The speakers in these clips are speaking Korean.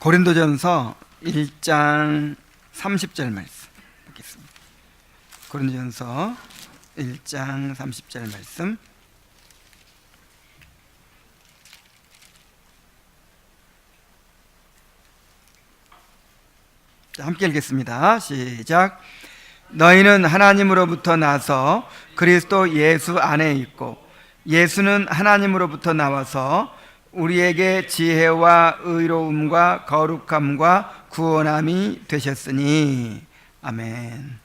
고린도전서 1장 30절 말씀 보겠습니다. 고린도전서 1장 30절 말씀. 자, 함께 읽겠습니다. 시작. 너희는 하나님으로부터 나서 그리스도 예수 안에 있고 예수는 하나님으로부터 나와서 우리에게 지혜와 의로움과 거룩함과 구원함이 되셨으니. 아멘.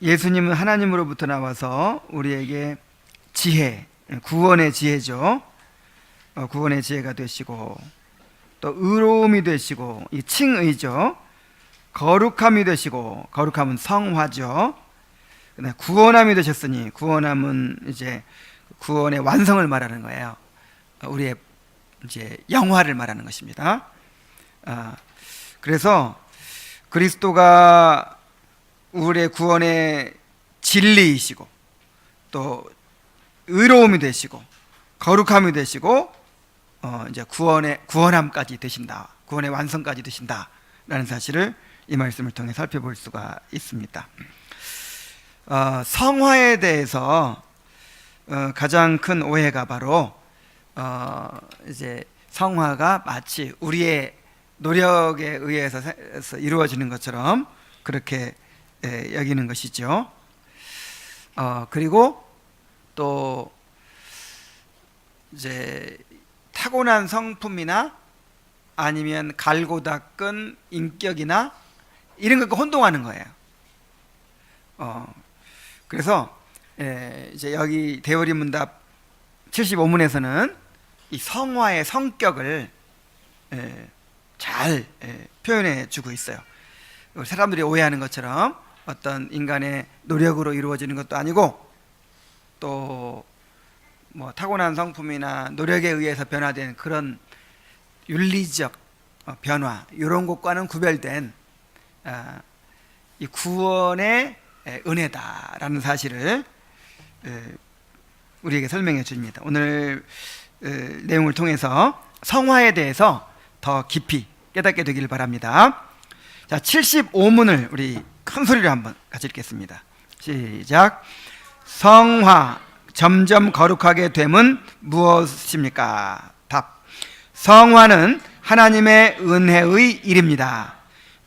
예수님은 하나님으로부터 나와서 우리에게 지혜, 구원의 지혜죠. 구원의 지혜가 되시고, 또 의로움이 되시고, 이 칭의죠. 거룩함이 되시고, 거룩함은 성화죠. 구원함이 되셨으니, 구원함은 이제 구원의 완성을 말하는 거예요. 우리의 이제 영화를 말하는 것입니다. 그래서 그리스도가 우리의 구원의 진리이시고, 또 의로움이 되시고, 거룩함이 되시고, 이제 구원함까지 되신다, 구원의 완성까지 되신다라는 사실을 이 말씀을 통해 살펴볼 수가 있습니다. 성화에 대해서 가장 큰 오해가 바로 이제 성화가 마치 우리의 노력에 의해서 이루어지는 것처럼 그렇게 여기는 것이죠. 그리고 또 이제 타고난 성품이나 아니면 갈고 닦은 인격이나 이런 것과 혼동하는 거예요. 그래서 이제 여기 대오리문답 75문에서는 이 성화의 성격을 잘 표현해 주고 있어요. 사람들이 오해하는 것처럼 어떤 인간의 노력으로 이루어지는 것도 아니고, 또 뭐 타고난 성품이나 노력에 의해서 변화된 그런 윤리적 변화, 이런 것과는 구별된 이 구원의 은혜다라는 사실을 우리에게 설명해 줍니다. 오늘 내용을 통해서 성화에 대해서 더 깊이 깨닫게 되길 바랍니다. 자, 75문을 우리 큰 소리로 한번 같이 읽겠습니다. 시작. 성화, 점점 거룩하게 됨은 무엇입니까? 답. 성화는 하나님의 은혜의 일입니다.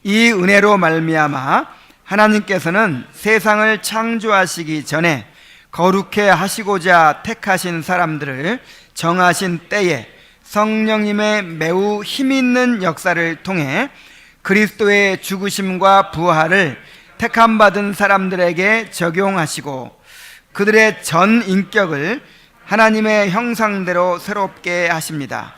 이 은혜로 말미암아 하나님께서는 세상을 창조하시기 전에 거룩해 하시고자 택하신 사람들을 정하신 때에 성령님의 매우 힘있는 역사를 통해 그리스도의 죽으심과 부활을 택함받은 사람들에게 적용하시고, 그들의 전 인격을 하나님의 형상대로 새롭게 하십니다.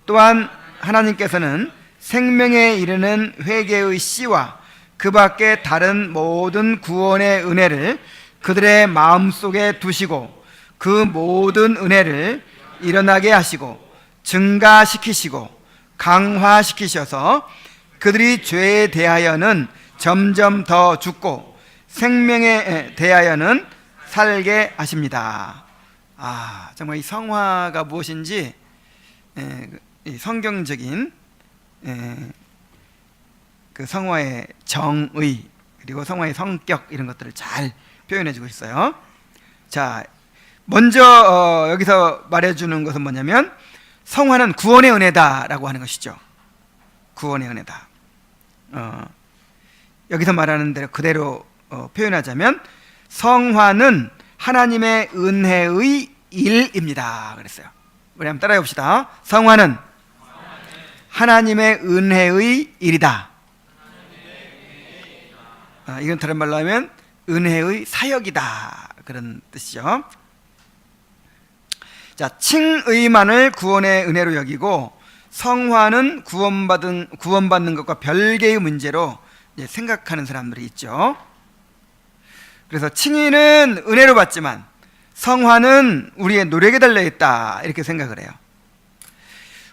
또한 하나님께서는 생명에 이르는 회개의 씨와 그 밖에 다른 모든 구원의 은혜를 그들의 마음속에 두시고, 그 모든 은혜를 일어나게 하시고 증가시키시고 강화시키셔서 그들이 죄에 대하여는 점점 더 죽고 생명에 대하여는 살게 하십니다. 정말 이 성화가 무엇인지 이 성경적인 그 성화의 정의, 그리고 성화의 성격, 이런 것들을 잘 표현해 주고 있어요. 자, 먼저 여기서 말해주는 것은 뭐냐면, 성화는 구원의 은혜다라고 하는 것이죠. 구원의 은혜다. 여기서 말하는 대로 그대로 표현하자면, 성화는 하나님의 은혜의 일입니다 그랬어요. 우리 한번 따라해 봅시다. 성화는 하나님의 은혜의 일이다. 이건 다른 말로 하면 은혜의 사역이다, 그런 뜻이죠. 자, 칭의만을 구원의 은혜로 여기고, 성화는 구원받는 것과 별개의 문제로 생각하는 사람들이 있죠. 그래서 칭의는 은혜로 받지만 성화는 우리의 노력에 달려있다, 이렇게 생각을 해요.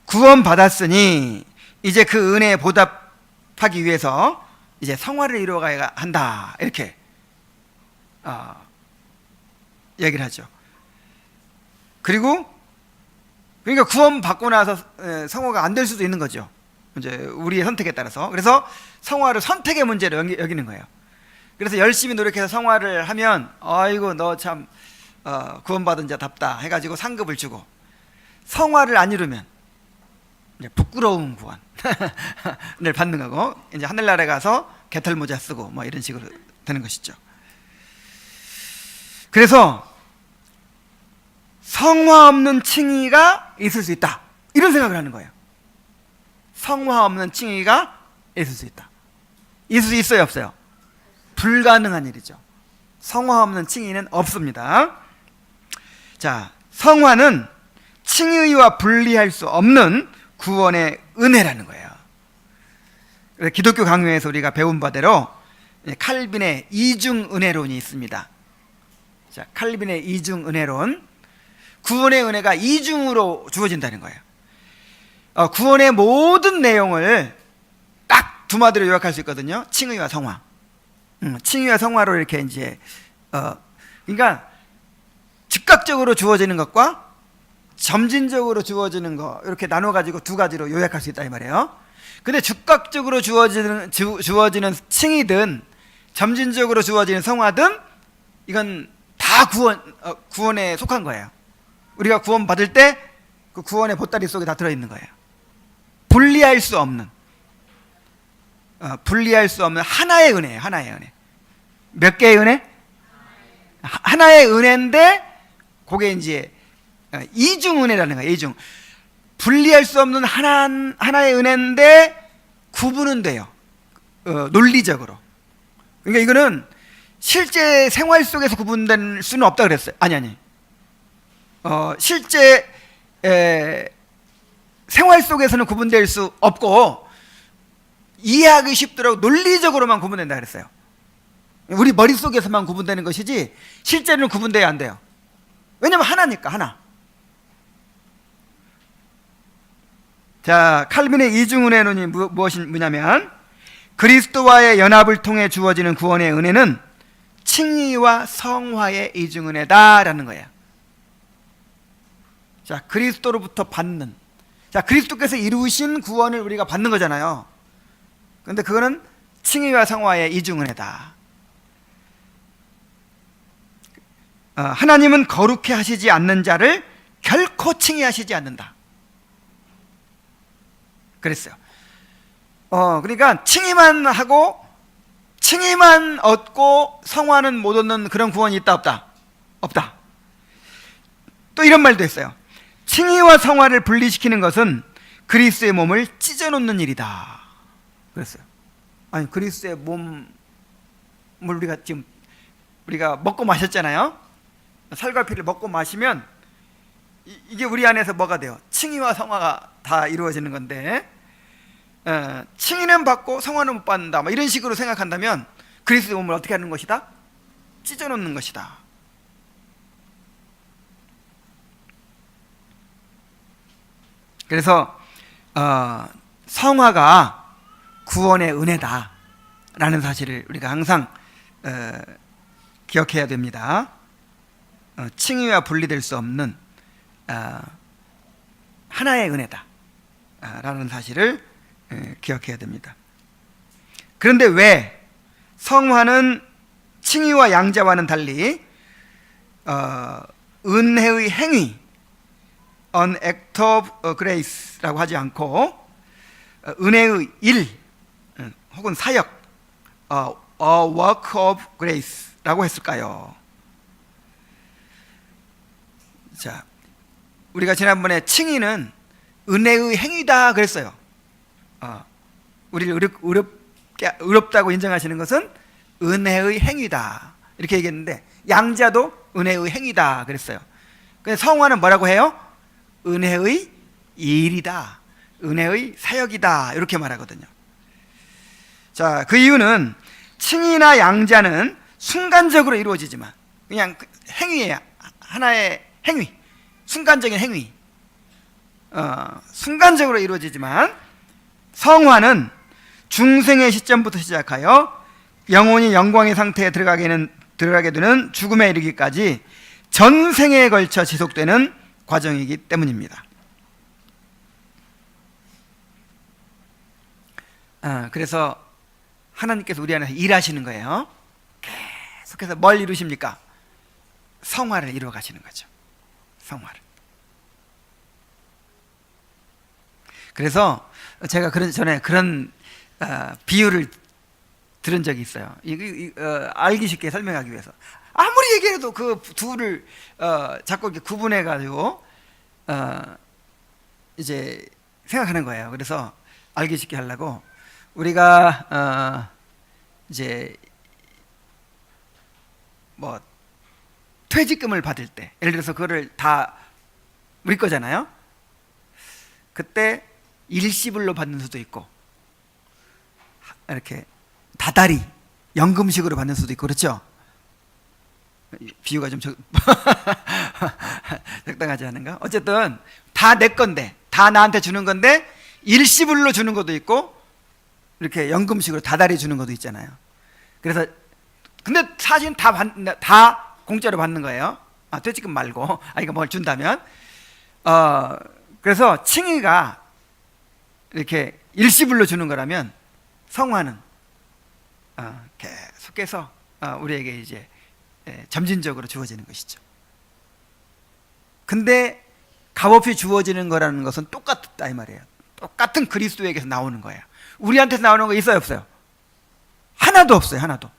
구원받았으니 이제 그 은혜에 보답하기 위해서 이제 성화를 이루어가야 한다, 이렇게 얘기를 하죠. 그리고 그러니까 구원 받고 나서 성화가 안 될 수도 있는 거죠. 이제 우리의 선택에 따라서. 그래서 성화를 선택의 문제로 여기는 거예요. 그래서 열심히 노력해서 성화를 하면 아이고 너 참 구원받은 자답다 해가지고 상급을 주고, 성화를 안 이루면 이제 부끄러운 구원을 받는 거고, 이제 하늘나라에 가서 개털 모자 쓰고 뭐 이런 식으로 되는 것이죠. 그래서 성화 없는 칭의가 있을 수 있다, 이런 생각을 하는 거예요. 성화 없는 칭의가 있을 수 있다. 있을 수 있어요, 없어요? 불가능한 일이죠. 성화 없는 칭의는 없습니다. 자, 성화는 칭의와 분리할 수 없는 구원의 은혜라는 거예요. 기독교 강요에서 우리가 배운 바대로 칼빈의 이중 은혜론이 있습니다. 자, 칼빈의 이중 은혜론, 구원의 은혜가 이중으로 주어진다는 거예요. 구원의 모든 내용을 딱 두 마디로 요약할 수 있거든요. 칭의와 성화. 칭의와 성화로 이렇게 이제 그러니까 즉각적으로 주어지는 것과 점진적으로 주어지는 것, 이렇게 나눠 가지고 두 가지로 요약할 수 있다 이 말이에요. 근데 즉각적으로 주어지는 칭의든 점진적으로 주어지는 성화든 이건 다 구원에 속한 거예요. 우리가 구원 받을 때 그 구원의 보따리 속에 다 들어 있는 거예요. 분리할 수 없는 하나의 은혜예요. 하나의 은혜. 몇 개의 은혜? 하나의 은혜인데 그게 이제 이중 은혜라는 거예요. 이중. 분리할 수 없는 하나의 은혜인데 구분은 돼요. 논리적으로. 그러니까 이거는 실제 생활 속에서 구분될 수는 없다 그랬어요. 아니. 실제 생활 속에서는 구분될 수 없고 이해하기 쉽도록 논리적으로만 구분된다 그랬어요. 우리 머릿속에서만 구분되는 것이지 실제로는 구분돼야 안 돼요. 왜냐면 하나니까, 하나. 자, 칼빈의 이중은혜론이 뭐냐면 그리스도와의 연합을 통해 주어지는 구원의 은혜는 칭의와 성화의 이중은혜다라는 거예요. 자, 그리스도로부터 받는, 자, 그리스도께서 이루신 구원을 우리가 받는 거잖아요. 그런데 그거는 칭의와 성화의 이중은혜다. 하나님은 거룩해 하시지 않는 자를 결코 칭의하시지 않는다 그랬어요. 그러니까 칭의만 하고 칭의만 얻고 성화는 못 얻는 그런 구원이 있다, 없다? 없다. 또 이런 말도 했어요. 칭의와 성화를 분리시키는 것은 그리스도의 몸을 찢어놓는 일이다 그랬어요. 아니, 그리스도의 몸을 우리가 먹고 마셨잖아요. 살과 피를 먹고 마시면 이게 우리 안에서 뭐가 돼요? 칭의와 성화가 다 이루어지는 건데, 칭의는 받고 성화는 못 받는다, 뭐 이런 식으로 생각한다면 그리스도의 몸을 어떻게 하는 것이다? 찢어놓는 것이다. 그래서 성화가 구원의 은혜다라는 사실을 우리가 항상 기억해야 됩니다. 칭의와 분리될 수 없는 하나의 은혜다라는 사실을 기억해야 됩니다. 그런데 왜 성화는 칭의와 양자와는 달리 은혜의 행위, an act of grace라고 하지 않고 은혜의 일 혹은 사역, a work of grace라고 했을까요? 자, 우리가 지난번에 칭의는 은혜의 행위다 그랬어요. 우리를 의롭다고 인정하시는 것은 은혜의 행위다 이렇게 얘기했는데, 양자도 은혜의 행위다 그랬어요. 근데 성화는 뭐라고 해요? 은혜의 일이다, 은혜의 사역이다 이렇게 말하거든요. 자, 그 이유는 칭의나 양자는 순간적으로 이루어지지만, 그냥 행위예요. 하나의 행위, 순간적인 행위, 순간적으로 이루어지지만 성화는 중생의 시점부터 시작하여 영혼이 영광의 상태에 들어가게 되는 죽음에 이르기까지 전생에 걸쳐 지속되는 과정이기 때문입니다. 그래서 하나님께서 우리 안에서 일하시는 거예요. 계속해서 뭘 이루십니까? 성화를 이루어 가시는 거죠. 성화를. 그래서 제가 전에 그런 비유를 들은 적이 있어요. 알기 쉽게 설명하기 위해서. 아무리 얘기해도 그 둘을 자꾸 이렇게 구분해 가지고 이제 생각하는 거예요. 그래서 알기 쉽게 하려고 우리가 이제 뭐 퇴직금을 받을 때, 예를 들어서 그거를 다 우리 거잖아요. 그때 일시불로 받는 수도 있고 이렇게 다달이 연금식으로 받는 수도 있고 그렇죠. 비유가 좀 적당하지 않은가? 어쨌든 다 내 건데, 다 나한테 주는 건데 일시불로 주는 것도 있고 이렇게 연금식으로 다달이 주는 것도 있잖아요. 그래서 근데 사실은 다 공짜로 받는 거예요. 퇴직금 말고. 이거 뭘 준다면. 그래서 칭의가 이렇게 일시불로 주는 거라면 성화는 계속해서 우리에게 이제 점진적으로 주어지는 것이죠. 근데 값없이 주어지는 거라는 것은 똑같다 이 말이에요. 똑같은 그리스도에게서 나오는 거예요. 우리한테서 나오는 거 있어요, 없어요? 하나도 없어요, 하나도.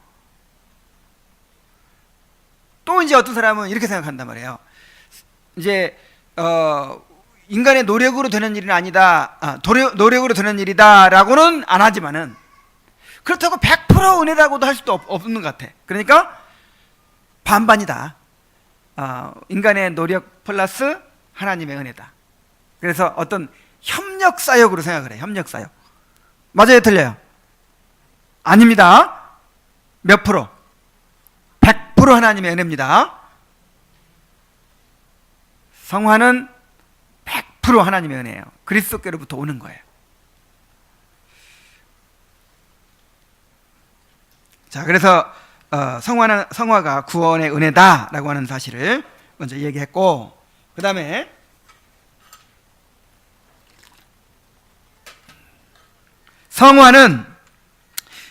또 이제 어떤 사람은 이렇게 생각한단 말이에요. 이제 인간의 노력으로 되는 일은 아니다. 노력으로 되는 일이다라고는 안 하지만은 그렇다고 100% 은혜라고도 할 수도 없는 것 같아. 그러니까 반반이다. 인간의 노력 플러스 하나님의 은혜다. 그래서 어떤 협력 사역으로 생각을 해요. 협력 사역. 맞아요, 틀려요? 아닙니다. 몇 프로? 100% 하나님의 은혜입니다. 성화는 100% 하나님의 은혜예요. 그리스도께로부터 오는 거예요. 자, 그래서 성화가 구원의 은혜다라고 하는 사실을 먼저 얘기했고, 그 다음에 성화는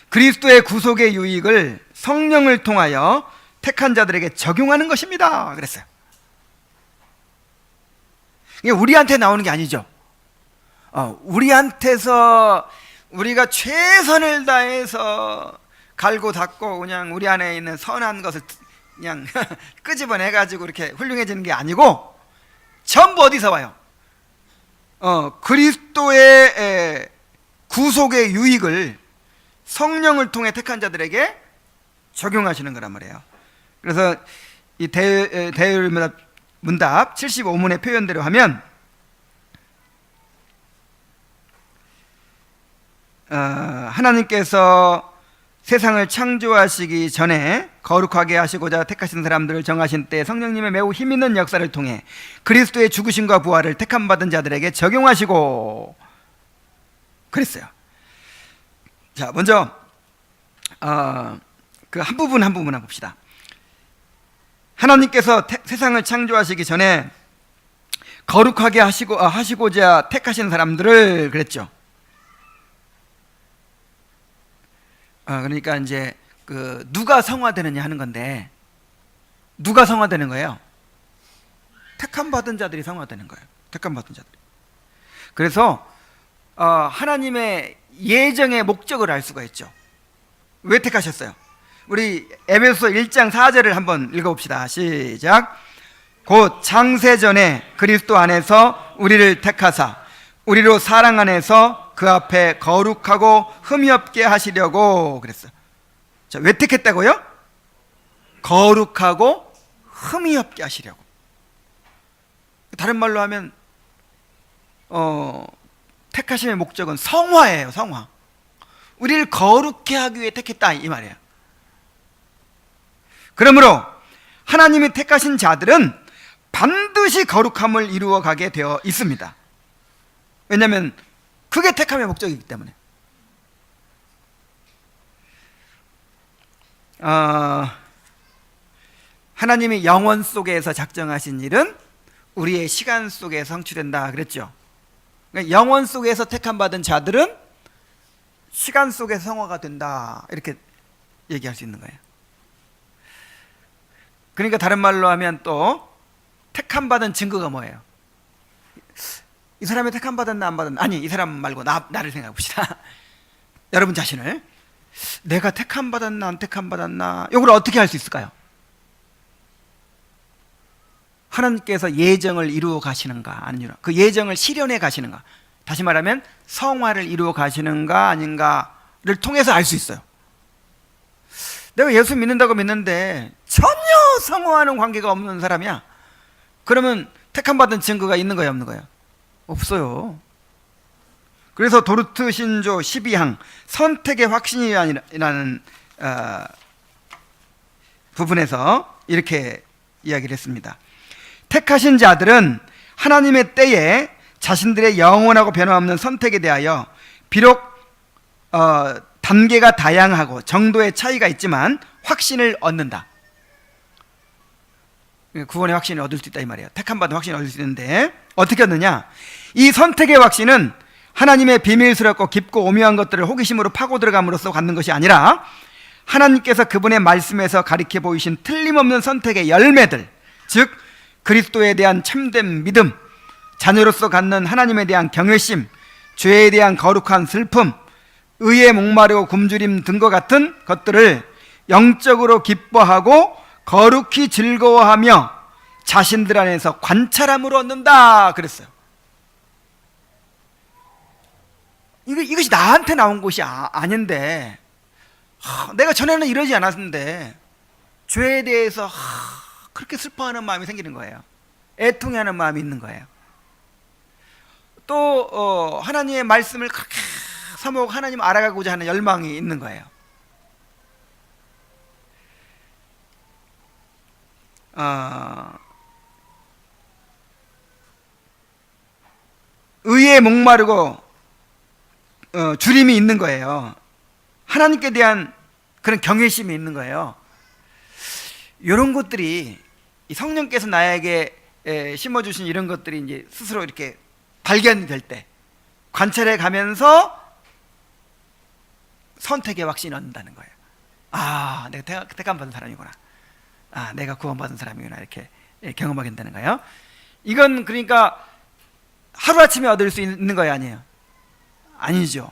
그리스도의 구속의 유익을 성령을 통하여 택한 자들에게 적용하는 것입니다. 그랬어요. 이게 우리한테 나오는 게 아니죠. 우리한테서 우리가 최선을 다해서 갈고 닦고 그냥 우리 안에 있는 선한 것을 그냥 끄집어내 가지고 이렇게 훌륭해지는 게 아니고 전부 어디서 와요? 그리스도의 구속의 유익을 성령을 통해 택한 자들에게 적용하시는 거란 말이에요. 그래서 이 대율문답 75문의 표현대로 하면 하나님께서 세상을 창조하시기 전에 거룩하게 하시고자 택하신 사람들을 정하신 때 성령님의 매우 힘있는 역사를 통해 그리스도의 죽으심과 부활을 택함 받은 자들에게 적용하시고 그랬어요. 자, 먼저 그 한 부분 한 부분 봅시다. 하나님께서 세상을 창조하시기 전에 거룩하게 하시고자 택하신 사람들을 그랬죠. 그러니까 이제 그 누가 성화되느냐 하는 건데 누가 성화되는 거예요? 택함 받은 자들이 성화되는 거예요. 택함 받은 자들. 그래서 하나님의 예정의 목적을 알 수가 있죠. 왜 택하셨어요? 우리 에베소서 1장 4절을 한번 읽어봅시다. 시작. 곧 창세전에 그리스도 안에서 우리를 택하사 우리로 사랑 안에서 그 앞에 거룩하고 흠이 없게 하시려고 그랬어요. 자, 왜 택했다고요? 거룩하고 흠이 없게 하시려고. 다른 말로 하면 택하심의 목적은 성화예요. 성화. 우리를 거룩해 하기 위해 택했다 이 말이에요. 그러므로 하나님이 택하신 자들은 반드시 거룩함을 이루어 가게 되어 있습니다. 왜냐하면 그게 택함의 목적이기 때문에. 하나님이 영원 속에서 작정하신 일은 우리의 시간 속에 성취된다 그랬죠. 그러니까 영원 속에서 택함 받은 자들은 시간 속에 성화가 된다 이렇게 얘기할 수 있는 거예요. 그러니까 다른 말로 하면 또 택함 받은 증거가 뭐예요? 이 사람이 택함 받았나 안 받았나? 아니, 이 사람 말고 나를 생각해 봅시다. 여러분 자신을 내가 택함 받았나 안 택함 받았나 이걸 어떻게 할 수 있을까요? 하나님께서 예정을 이루어 가시는가 아니면 그 예정을 실현해 가시는가, 다시 말하면 성화를 이루어 가시는가 아닌가를 통해서 알 수 있어요. 내가 예수 믿는다고 믿는데 전혀 성화하는 관계가 없는 사람이야. 그러면 택함 받은 증거가 있는 거예요, 없는 거예요? 없어요. 그래서 도르트 신조 12항 선택의 확신이라는 부분에서 이렇게 이야기를 했습니다. 택하신 자들은 하나님의 때에 자신들의 영원하고 변함없는 선택에 대하여 비록 단계가 다양하고 정도의 차이가 있지만 확신을 얻는다. 구원의 확신을 얻을 수 있다 이 말이에요. 택함받은 확신을 얻을 수 있는데 어떻게 얻느냐? 이 선택의 확신은 하나님의 비밀스럽고 깊고 오묘한 것들을 호기심으로 파고 들어감으로써 갖는 것이 아니라 하나님께서 그분의 말씀에서 가리켜 보이신 틀림없는 선택의 열매들, 즉 그리스도에 대한 참된 믿음, 자녀로서 갖는 하나님에 대한 경외심, 죄에 대한 거룩한 슬픔, 의에 목마르고 굶주림 등과 같은 것들을 영적으로 기뻐하고 거룩히 즐거워하며 자신들 안에서 관찰함으로 얻는다 그랬어요. 이것이 나한테 나온 것이 아닌데, 내가 전에는 이러지 않았는데 죄에 대해서 그렇게 슬퍼하는 마음이 생기는 거예요. 애통해하는 마음이 있는 거예요. 또 하나님의 말씀을 그렇게 사모하고 하나님 알아가고자 하는 열망이 있는 거예요. 의에 목마르고 주림이 있는 거예요. 하나님께 대한 그런 경외심이 있는 거예요. 이런 것들이 성령께서 나에게 심어주신 이런 것들이 이제 스스로 이렇게 발견될 때 관찰해 가면서 선택의 확신을 얻는다는 거예요. 아, 내가 택함 받은 사람이구나. 아, 내가 구원받은 사람이구나. 이렇게 경험하게 된다는 거예요. 이건 그러니까 하루아침에 얻을 수 있는 거예요, 아니에요? 아니죠.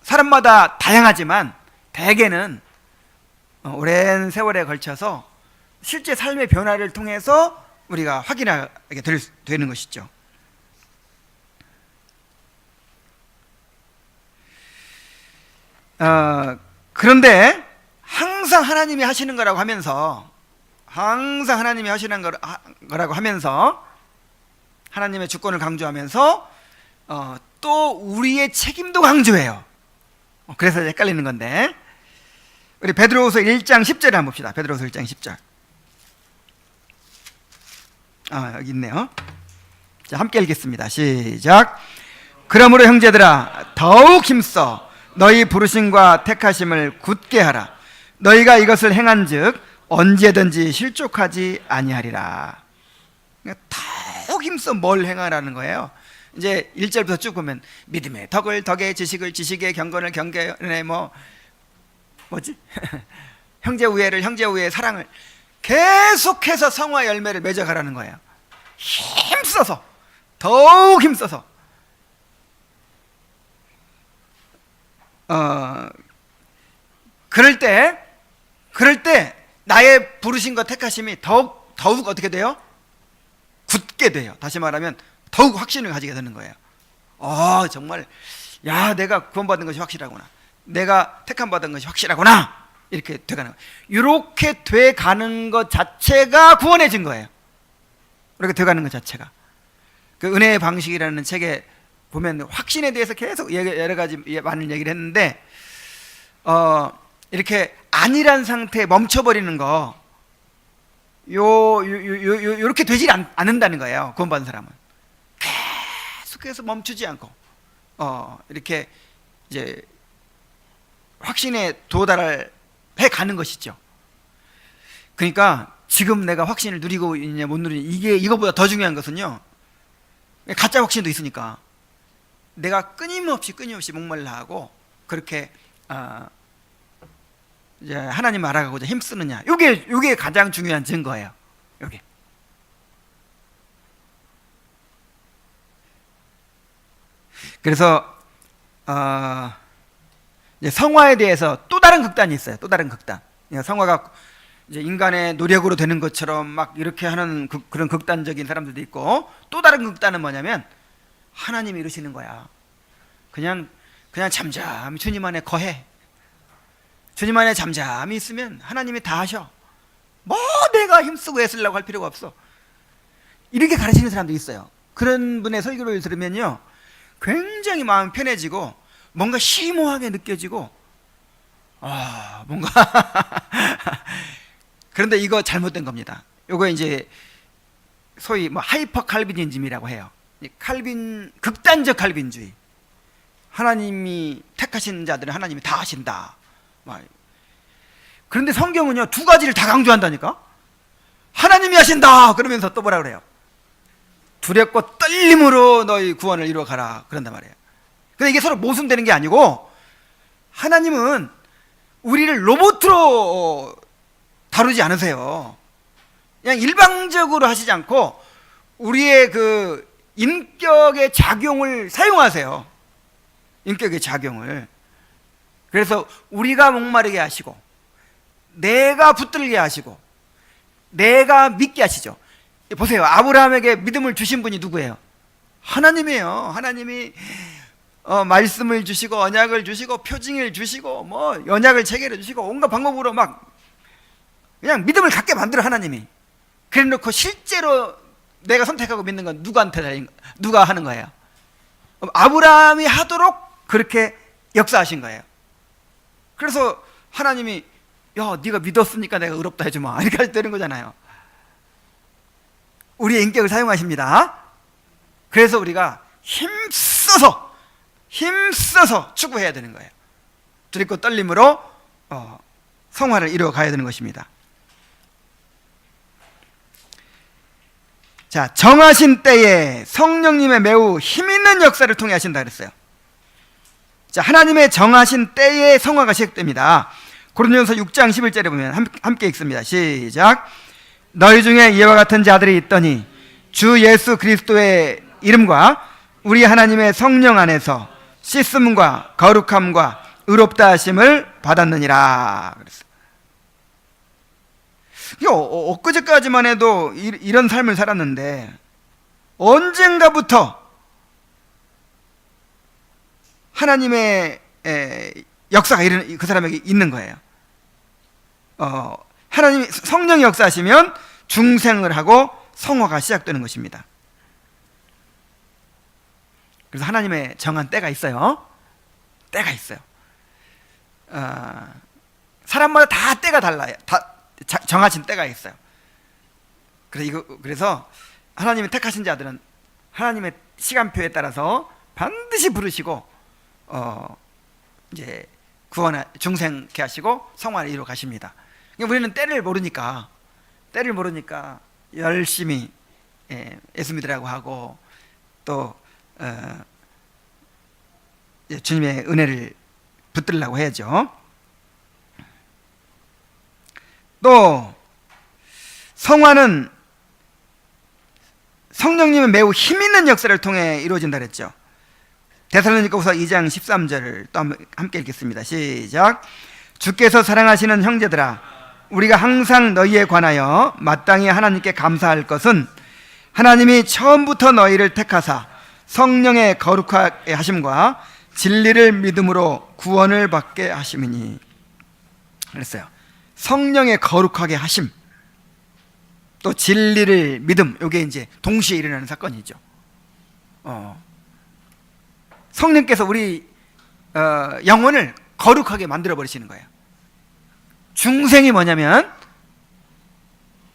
사람마다 다양하지만 대개는 오랜 세월에 걸쳐서 실제 삶의 변화를 통해서 우리가 확인하게 되는 것이죠. 그런데 항상 하나님이 하시는 거라고 하면서, 항상 하나님이 하시는 거라고 하면서 하나님의 주권을 강조하면서 또 우리의 책임도 강조해요. 그래서 헷갈리는 건데, 우리 베드로후서 1장 10절에 한번 봅시다. 베드로후서 1장 10절. 여기 있네요. 자, 함께 읽겠습니다. 시작. 그러므로 형제들아 더욱 힘써 너희 부르심과 택하심을 굳게 하라. 너희가 이것을 행한즉 언제든지 실족하지 아니하리라. 그러니까 더욱 힘써 뭘 행하라는 거예요. 이제 1절부터 쭉 보면 믿음의 덕을 덕에, 지식을 지식에, 경건을 경건에, 형제 우애를 형제 우애의 사랑을 계속해서 성화 열매를 맺어가라는 거예요. 힘써서, 더욱 힘써서. 그럴 때 나의 부르심과 택하심이 더욱 어떻게 돼요? 굳게 돼요. 다시 말하면 더욱 확신을 가지게 되는 거예요. 정말 내가 구원받은 것이 확실하구나, 내가 택함 받은 것이 확실하구나, 이렇게 돼가는 거예요. 이렇게 돼가는 것 자체가 구원해진 거예요. 이렇게 돼가는 것 자체가. 그 은혜의 방식이라는 책에 보면 확신에 대해서 계속 여러 가지 많은 얘기를 했는데, 이렇게 아니란 상태에 멈춰버리는 거, 요렇게 되질 않는다는 거예요. 구원받은 사람은 계속해서 멈추지 않고 이렇게 이제 확신에 도달해 가는 것이죠. 그러니까 지금 내가 확신을 누리고 있냐 못 누리냐, 이거보다 더 중요한 것은요, 가짜 확신도 있으니까 내가 끊임없이 목말라 하고 그렇게 이제 하나님 알아가고자 힘쓰느냐, 요게 가장 중요한 증거예요. 요게. 그래서 이제 성화에 대해서 또 다른 극단이 있어요. 또 다른 극단. 성화가 이제 인간의 노력으로 되는 것처럼 막 이렇게 하는 그런 극단적인 사람들도 있고, 또 다른 극단은 뭐냐면 하나님이 이루시는 거야. 그냥 잠잠히 주님 안에 거해. 주님 안에 잠잠히 있으면 하나님이 다 하셔. 뭐 내가 힘쓰고 애쓰려고 할 필요가 없어. 이렇게 가르치는 사람도 있어요. 그런 분의 설교를 들으면요, 굉장히 마음이 편해지고 뭔가 심오하게 느껴지고, 뭔가 그런데 이거 잘못된 겁니다. 이거 이제 소위 뭐 하이퍼 칼빈이즘이라고 해요. 극단적 칼빈주의. 하나님이 택하신 자들은 하나님이 다 하신다. 그런데 성경은요, 두 가지를 다 강조한다니까. 하나님이 하신다 그러면서 또 뭐라 그래요? 두렵고 떨림으로 너희 구원을 이루어가라 그런단 말이에요. 근데 이게 서로 모순되는 게 아니고, 하나님은 우리를 로봇으로 다루지 않으세요. 그냥 일방적으로 하시지 않고 우리의 그 인격의 작용을 사용하세요. 인격의 작용을. 그래서 우리가 목마르게 하시고, 내가 붙들게 하시고, 내가 믿게 하시죠. 보세요. 아브라함에게 믿음을 주신 분이 누구예요? 하나님이에요. 하나님이 말씀을 주시고 언약을 주시고 표징을 주시고 뭐 언약을 체결해 주시고 온갖 방법으로 막 그냥 믿음을 갖게 만들어 하나님이. 그래 놓고 실제로 내가 선택하고 믿는 건 누가 하는 거예요? 아브라함이 하도록 그렇게 역사하신 거예요. 그래서 하나님이 야, 네가 믿었으니까 내가 의롭다 해주마 이렇게 되는 거잖아요. 우리의 인격을 사용하십니다. 그래서 우리가 힘써서 추구해야 되는 거예요. 두렵고 떨림으로 성화를 이루어 가야 되는 것입니다. 자, 정하신 때에 성령님의 매우 힘있는 역사를 통해 하신다 그랬어요. 자, 하나님의 정하신 때에 성화가 시작됩니다. 고린도전서 6장 11절에 보면 함께 읽습니다. 시작. 너희 중에 이와 같은 자들이 있더니 주 예수 그리스도의 이름과 우리 하나님의 성령 안에서 씻음과 거룩함과 의롭다 하심을 받았느니라 그랬어요. 엊그제까지만 해도 이런 삶을 살았는데 언젠가부터 하나님의 역사가 그 사람에게 있는 거예요. 하나님이 성령이 역사하시면 중생을 하고 성화가 시작되는 것입니다. 그래서 하나님의 정한 때가 있어요. 때가 있어요. 사람마다 다 때가 달라요. 다 정하신 때가 있어요. 그래서 하나님이 택하신 자들은 하나님의 시간표에 따라서 반드시 부르시고 이제 중생케 하시고 성화를 이루어 가십니다. 우리는 때를 모르니까 열심히 예수 믿으라고 하고 또 주님의 은혜를 붙들려고 해야죠. 또 성화는 성령님의 매우 힘있는 역사를 통해 이루어진다 그랬죠. 데살로니가후서 2장 13절을 또 함께 읽겠습니다. 시작. 주께서 사랑하시는 형제들아, 우리가 항상 너희에 관하여 마땅히 하나님께 감사할 것은 하나님이 처음부터 너희를 택하사 성령의 거룩하게 하심과 진리를 믿음으로 구원을 받게 하심이니 그랬어요. 성령의 거룩하게 하심, 또 진리를 믿음, 이게 이제 동시에 일어나는 사건이죠. 성령께서 우리 영혼을 거룩하게 만들어 버리시는 거예요. 중생이 뭐냐면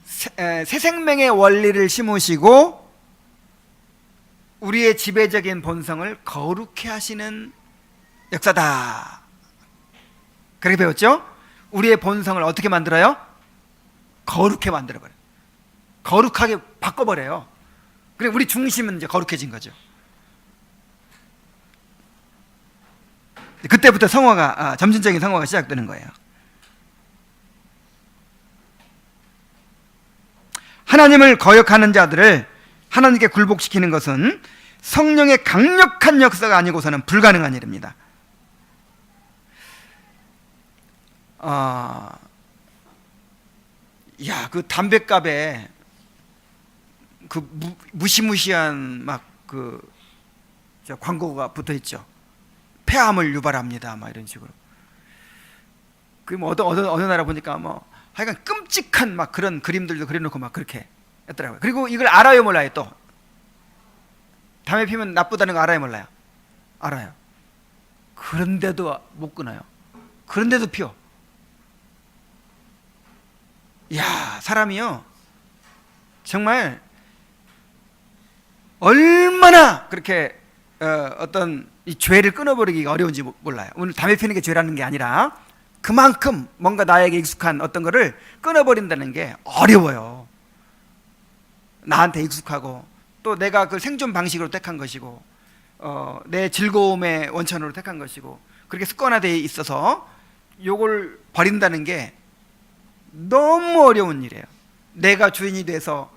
새 생명의 원리를 심으시고 우리의 지배적인 본성을 거룩해 하시는 역사다. 그렇게 배웠죠? 우리의 본성을 어떻게 만들어요? 거룩해 만들어버려요. 거룩하게 바꿔버려요. 그래 우리 중심은 이제 거룩해진 거죠. 그때부터 성화가 점진적인 성화가 시작되는 거예요. 하나님을 거역하는 자들을 하나님께 굴복시키는 것은 성령의 강력한 역사가 아니고서는 불가능한 일입니다. 그 담뱃갑에 그 무시무시한 막 그 광고가 붙어 있죠. 폐암을 유발합니다. 막 이런 식으로. 그 뭐 어느 나라 보니까 뭐 하여간 끔찍한 막 그런 그림들도 그려놓고 막 그렇게 했더라고요. 그리고 이걸 알아요, 몰라요? 또 담배 피면 나쁘다는 거 알아요, 몰라요? 알아요. 그런데도 못 끊어요. 그런데도 피워. 이야, 사람이요 정말 얼마나 그렇게 어떤 이 죄를 끊어버리기가 어려운지 몰라요. 오늘 담배 피우는 게 죄라는 게 아니라 그만큼 뭔가 나에게 익숙한 어떤 거를 끊어버린다는 게 어려워요. 나한테 익숙하고 또 내가 그 생존 방식으로 택한 것이고 내 즐거움의 원천으로 택한 것이고 그렇게 습관화되어 있어서 요걸 버린다는 게 너무 어려운 일이에요. 내가 주인이 돼서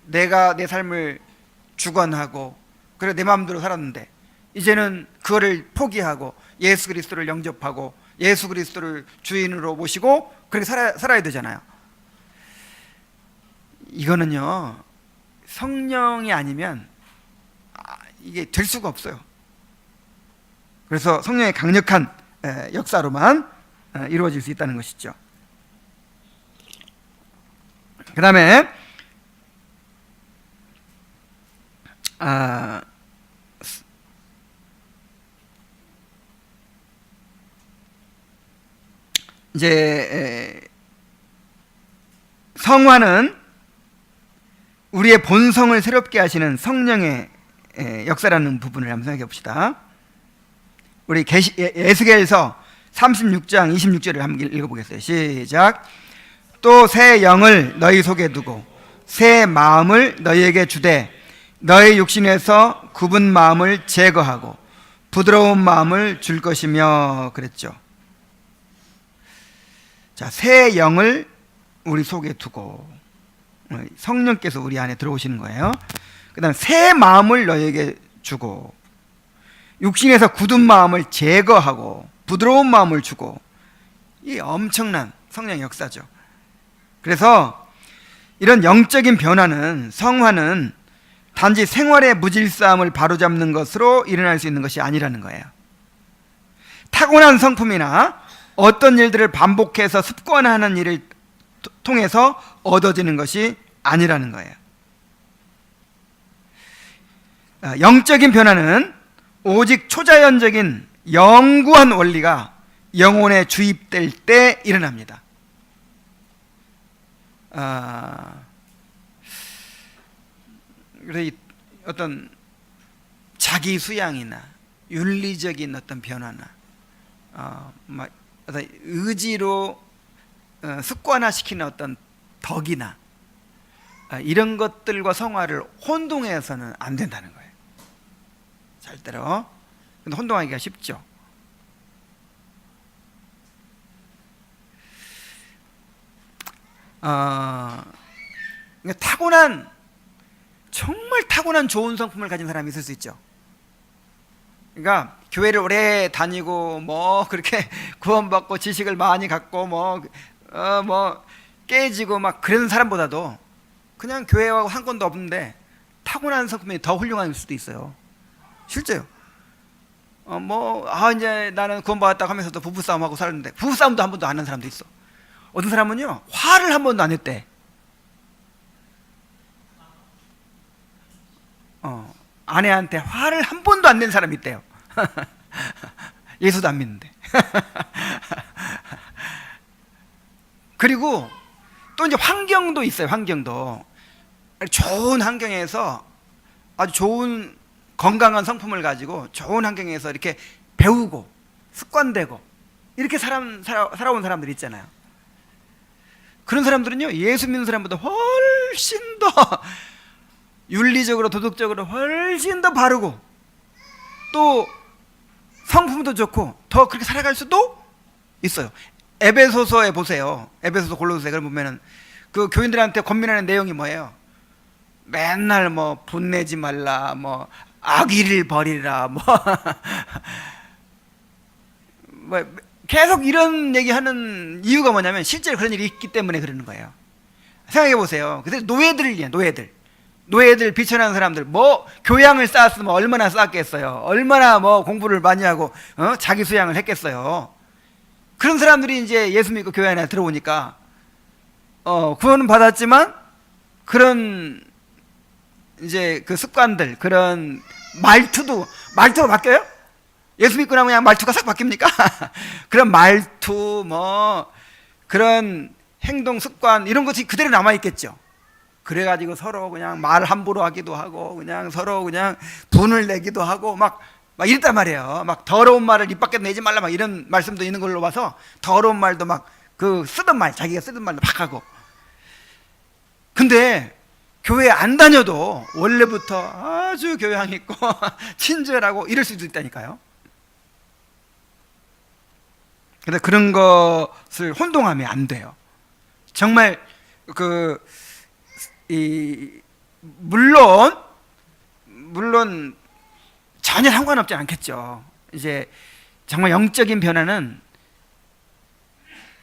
내가 내 삶을 주관하고 그래 내 마음대로 살았는데 이제는 그거를 포기하고 예수 그리스도를 영접하고 예수 그리스도를 주인으로 모시고 그렇게 살아야 되잖아요. 이거는요 성령이 아니면 이게 될 수가 없어요. 그래서 성령의 강력한 역사로만 이루어질 수 있다는 것이죠. 그 다음에 이제 성화는 우리의 본성을 새롭게 하시는 성령의 역사라는 부분을 한번 생각해 봅시다. 우리 에스겔서 36장 26절을 한번 읽어보겠어요. 시작. 또 새 영을 너희 속에 두고 새 마음을 너희에게 주되 너희 육신에서 굽은 마음을 제거하고 부드러운 마음을 줄 것이며 그랬죠. 자, 새 영을 우리 속에 두고 성령께서 우리 안에 들어오시는 거예요. 그 다음 새 마음을 너희에게 주고 육신에서 굳은 마음을 제거하고 부드러운 마음을 주고 이 엄청난 성령 역사죠. 그래서 이런 영적인 변화는 성화는 단지 생활의 무질서함을 바로잡는 것으로 일어날 수 있는 것이 아니라는 거예요. 타고난 성품이나 어떤 일들을 반복해서 습관화하는 일을 통해서 얻어지는 것이 아니라는 거예요. 영적인 변화는 오직 초자연적인 영구한 원리가 영혼에 주입될 때 일어납니다. 그래서 어떤 자기 수양이나 윤리적인 어떤 변화나 어떤 의지로 습관화시키는 어떤 덕이나 이런 것들과 성화를 혼동해서는 안 된다는 거예요. 절대로. 근데 혼동하기가 쉽죠. 그러니까 정말 타고난 좋은 성품을 가진 사람이 있을 수 있죠. 그러니까 교회를 오래 다니고 뭐 그렇게 구원받고 지식을 많이 갖고 뭐 깨지고 막 그런 사람보다도 그냥 교회하고 상관도 없는데 타고난 성품이 더 훌륭할 수도 있어요. 실제요. 이제 나는 구원받았다고 하면서도 부부싸움하고 살았는데 부부싸움도 한 번도 안 한 사람도 있어. 어떤 사람은요 화를 한 번도 안 했대. 아내한테 화를 한 번도 안 낸 사람이 있대요. 예수도 안 믿는데. 그리고 또 이제 환경도 있어요. 환경도 좋은 환경에서 아주 좋은 건강한 성품을 가지고 좋은 환경에서 이렇게 배우고 습관되고 이렇게 살아온 사람들이 있잖아요. 그런 사람들은요, 예수 믿는 사람보다 훨씬 더 윤리적으로 도덕적으로 훨씬 더 바르고 또 성품도 좋고 더 그렇게 살아갈 수도 있어요. 에베소서에 보세요. 에베소서 골로새 그걸 보면은 그 교인들한테 권면하는 내용이 뭐예요? 맨날 뭐 분내지 말라, 뭐 악의를 버리라, 뭐 계속 이런 얘기하는 이유가 뭐냐면 실제로 그런 일이 있기 때문에 그러는 거예요. 생각해 보세요. 그래서 노예들이에요. 노예들 비천한 사람들 뭐 교양을 쌓았으면 얼마나 쌓았겠어요. 얼마나 뭐 공부를 많이 하고 자기 수양을 했겠어요. 그런 사람들이 이제 예수 믿고 교회 안에 들어오니까 구원은 받았지만 그런 이제 그 습관들, 그런 말투가 바뀌어요? 예수 믿고 나면 그냥 말투가 싹 바뀝니까? 그런 말투, 뭐 그런 행동 습관 이런 것이 그대로 남아 있겠죠. 그래가지고 서로 그냥 말 함부로 하기도 하고 그냥 서로 그냥 분을 내기도 하고 막 이랬단 말이에요. 막 더러운 말을 입 밖에 내지 말라 막 이런 말씀도 있는 걸로 봐서 더러운 말도 막 그 쓰던 말, 자기가 쓰던 말도 막 하고. 근데 교회 안 다녀도 원래부터 아주 교양 있고 친절하고 이럴 수도 있다니까요. 근데 그런 것을 혼동하면 안 돼요. 정말 물론 전혀 상관없지 않겠죠. 이제 정말 영적인 변화는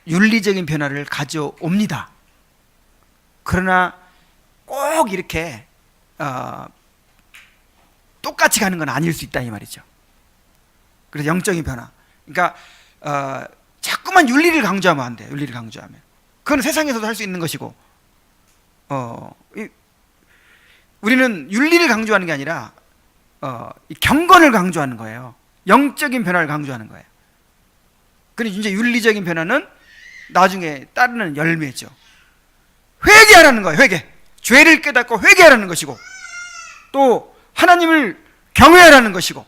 윤리적인 변화를 가져옵니다. 그러나 꼭 이렇게 똑같이 가는 건 아닐 수 있다 이 말이죠. 그래서 영적인 변화. 그러니까 자꾸만 윤리를 강조하면 안 돼요. 윤리를 강조하면 그건 세상에서도 할 수 있는 것이고 우리는 윤리를 강조하는 게 아니라 경건을 강조하는 거예요. 영적인 변화를 강조하는 거예요. 그리고 이제 윤리적인 변화는 나중에 따르는 열매죠. 회개하라는 거예요. 회개. 죄를 깨닫고 회개하라는 것이고 또 하나님을 경외하라는 것이고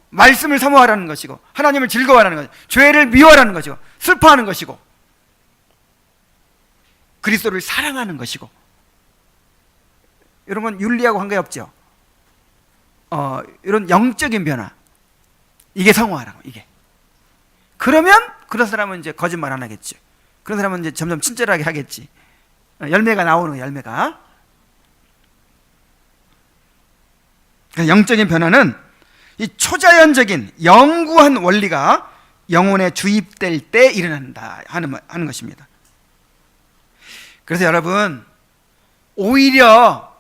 말씀을 사모하라는 것이고 하나님을 즐거워하라는 것이고 죄를 미워하라는 것이고 슬퍼하는 것이고 그리스도를 사랑하는 것이고 이런 건 윤리하고 관계없죠. 이런 영적인 변화 이게 성화라고 이게. 그러면 그런 사람은 이제 거짓말 안 하겠지. 그런 사람은 이제 점점 친절하게 하겠지. 열매가 나오는 열매가. 영적인 변화는 이 초자연적인 영구한 원리가 영혼에 주입될 때 일어난다 하는 것입니다. 그래서 여러분 오히려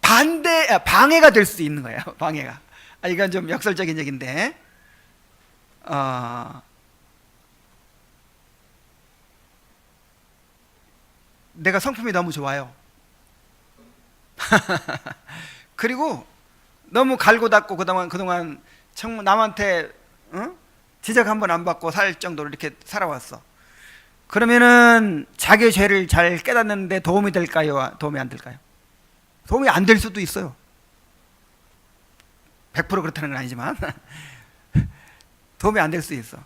방해가 될 수 있는 거예요. 방해가. 이건 좀 역설적인 얘기인데 내가 성품이 너무 좋아요. 그리고 너무 갈고 닦고 그동안 정말 남한테 지적 한 번 안 받고 살 정도로 이렇게 살아왔어. 그러면은 자기 죄를 잘 깨닫는데 도움이 될까요? 도움이 안 될까요? 도움이 안 될 수도 있어요. 100% 그렇다는 건 아니지만 도움이 안 될 수 있어.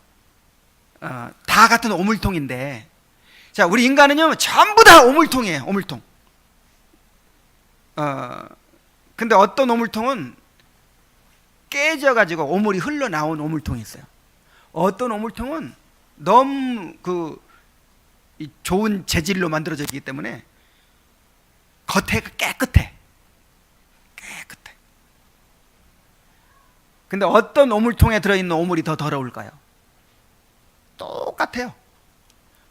다 같은 오물통인데, 자, 우리 인간은요 전부 다 오물통이에요. 오물통. 근데 어떤 오물통은 깨져가지고 오물이 흘러나온 오물통이 있어요. 어떤 오물통은 너무 좋은 재질로 만들어져 있기 때문에 겉에 깨끗해. 근데 어떤 오물통에 들어있는 오물이 더 더러울까요? 똑같아요.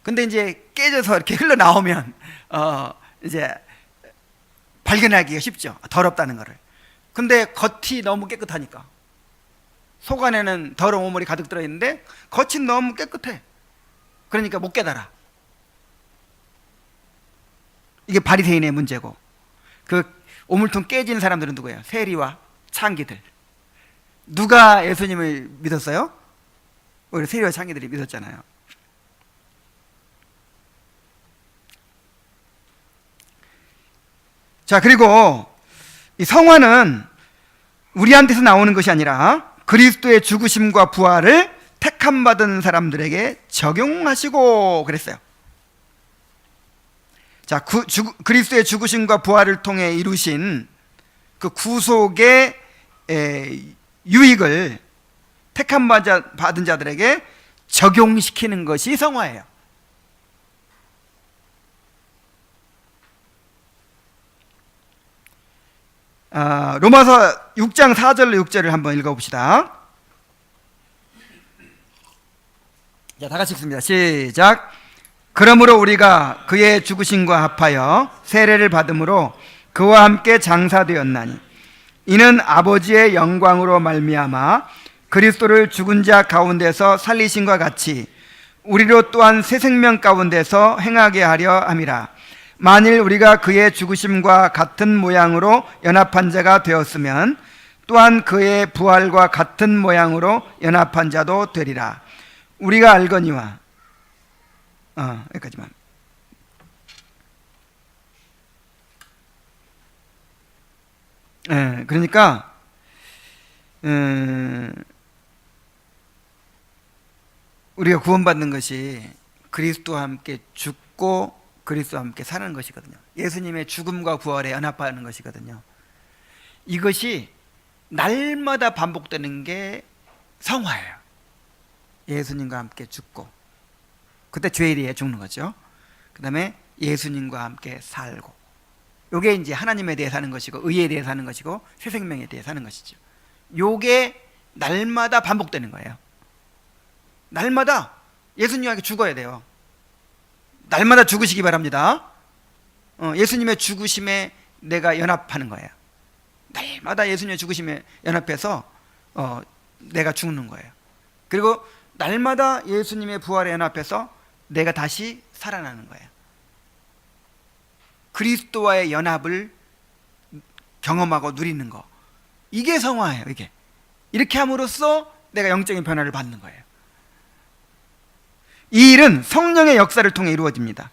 근데 이제 깨져서 이렇게 흘러나오면 이제 발견하기가 쉽죠. 더럽다는 거를. 근데 겉이 너무 깨끗하니까. 속 안에는 더러운 오물이 가득 들어있는데 겉이 너무 깨끗해. 그러니까 못 깨달아. 이게 바리새인의 문제고, 그 오물통 깨진 사람들은 누구예요? 세리와 창기들. 누가 예수님을 믿었어요? 우리 세리와 창기들이 믿었잖아요. 자, 그리고 이 성화는 우리한테서 나오는 것이 아니라 그리스도의 죽으심과 부활을 택함받은 사람들에게 적용하시고 그랬어요. 자, 그리스도의 죽으심과 부활을 통해 이루신 그 구속의 유익을 택함 받은 자들에게 적용시키는 것이 성화예요. 로마서 6장 4절로 6절을 한번 읽어봅시다. 자, 다 같이 읽습니다. 시작. 그러므로 우리가 그의 죽으심과 합하여 세례를 받음으로 그와 함께 장사되었나니 이는 아버지의 영광으로 말미암아 그리스도를 죽은 자 가운데서 살리신과 같이 우리로 또한 새 생명 가운데서 행하게 하려 함이라. 만일 우리가 그의 죽으심과 같은 모양으로 연합한 자가 되었으면 또한 그의 부활과 같은 모양으로 연합한 자도 되리라. 우리가 알거니와 여기까지만. 그러니까 우리가 구원받는 것이 그리스도와 함께 죽고 그리스도와 함께 사는 것이거든요. 예수님의 죽음과 부활에 연합하는 것이거든요. 이것이 날마다 반복되는 게 성화예요. 예수님과 함께 죽고, 그때 죄일에 죽는 거죠. 그 다음에 예수님과 함께 살고, 요게 이제 하나님에 대해 사는 것이고 의에 대해 사는 것이고 새 생명에 대해 사는 것이죠. 요게 날마다 반복되는 거예요. 날마다 예수님에게 죽어야 돼요. 날마다 죽으시기 바랍니다. 예수님의 죽으심에 내가 연합하는 거예요. 날마다 예수님의 죽으심에 연합해서 내가 죽는 거예요. 그리고 날마다 예수님의 부활에 연합해서 내가 다시 살아나는 거예요. 그리스도와의 연합을 경험하고 누리는 거, 이게 성화예요. 이게 이렇게 함으로써 내가 영적인 변화를 받는 거예요. 이 일은 성령의 역사를 통해 이루어집니다.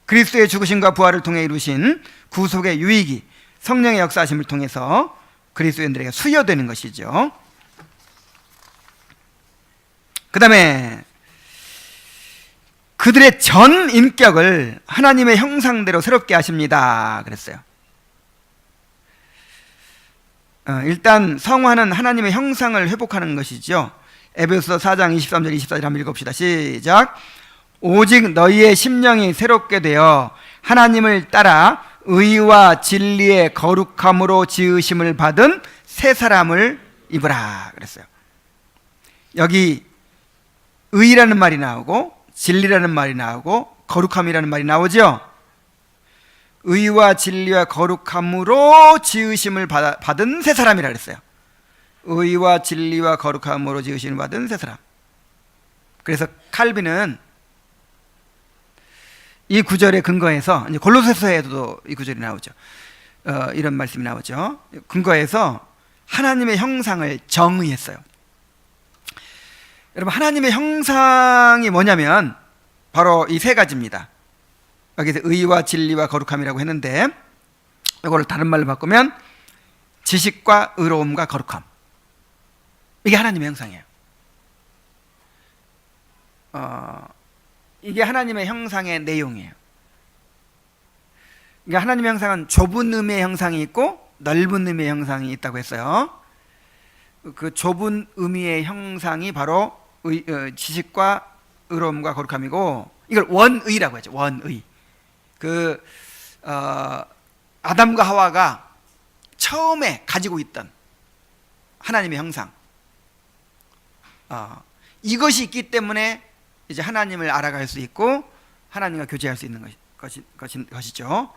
그리스도의 죽으심과 부활을 통해 이루신 구속의 유익이 성령의 역사하심을 통해서 그리스도인들에게 수여되는 것이죠. 그 다음에 그들의 전 인격을 하나님의 형상대로 새롭게 하십니다 그랬어요. 일단 성화는 하나님의 형상을 회복하는 것이죠. 에베소서 4장 23절 24절 한번 읽읍시다. 시작. 오직 너희의 심령이 새롭게 되어 하나님을 따라 의와 진리의 거룩함으로 지으심을 받은 새 사람을 입으라 그랬어요. 여기 의라는 말이 나오고 진리라는 말이 나오고 거룩함이라는 말이 나오죠. 의와 진리와 거룩함으로 지으심을 받은 새 사람이라 그랬어요. 의와 진리와 거룩함으로 지으심을 받은 새 사람. 그래서 칼빈은 이 구절에 근거해서, 이제 골로새서에도 이 구절이 나오죠. 이런 말씀이 나오죠. 근거해서 하나님의 형상을 정의했어요. 여러분, 하나님의 형상이 뭐냐면 바로 이 세 가지입니다. 여기서 의와 진리와 거룩함이라고 했는데, 이거를 다른 말로 바꾸면 지식과 의로움과 거룩함, 이게 하나님의 형상이에요. 이게 하나님의 형상의 내용이에요. 그러니까 하나님의 형상은 좁은 의미의 형상이 있고 넓은 의미의 형상이 있다고 했어요. 그 좁은 의미의 형상이 바로 지식과 의로움과 거룩함이고, 이걸 원의라고 하죠. 원의. 아담과 하와가 처음에 가지고 있던 하나님의 형상, 이것이 있기 때문에 이제 하나님을 알아갈 수 있고 하나님과 교제할 수 있는 것이죠.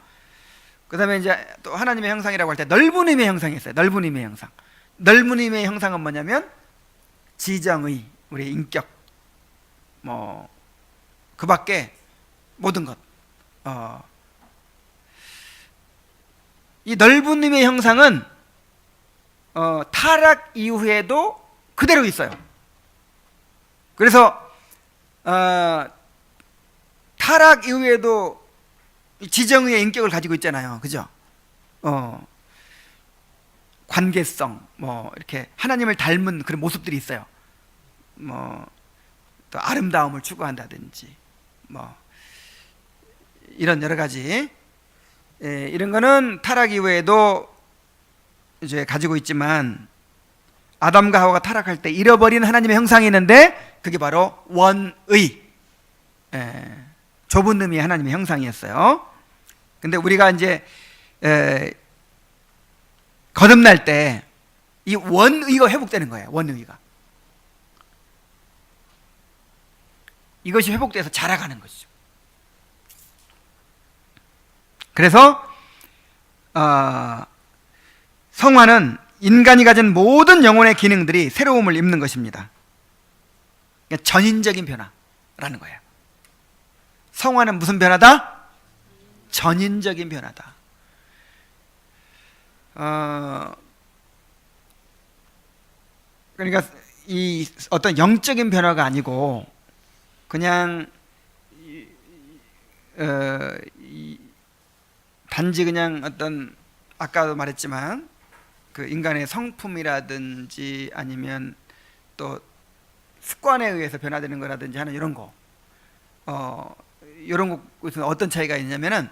그 다음에 이제 또 하나님의 형상이라고 할 때 넓은 의미의 형상이 있어요. 넓은 의미의 형상. 넓은 의미의 형상은 뭐냐면 지정의, 우리의 인격, 그 밖에 모든 것. 이 넓은 의미의 형상은 타락 이후에도 그대로 있어요. 그래서 타락 이후에도 지정의의 인격을 가지고 있잖아요. 그죠? 관계성, 이렇게 하나님을 닮은 그런 모습들이 있어요. 또 아름다움을 추구한다든지, 이런 여러 가지 이런 거는 타락 이후에도 이제 가지고 있지만 아담과 하와가 타락할 때 잃어버린 하나님의 형상이 있는데 그게 바로 원의 좁은 의미의 하나님의 형상이었어요. 근데 우리가 이제 거듭날 때 이 원의가 회복되는 거예요. 원의가 이것이 회복돼서 자라가는 것이죠. 그래서 성화는 인간이 가진 모든 영혼의 기능들이 새로움을 입는 것입니다. 그러니까 전인적인 변화라는 거예요. 성화는 무슨 변화다? 전인적인 변화다. 그러니까 이 어떤 영적인 변화가 아니고 그냥 단지 그냥 어떤 아까도 말했지만 그 인간의 성품이라든지 아니면 또 습관에 의해서 변화되는 거라든지 하는 이런 거 이런 것은 어떤 차이가 있냐면은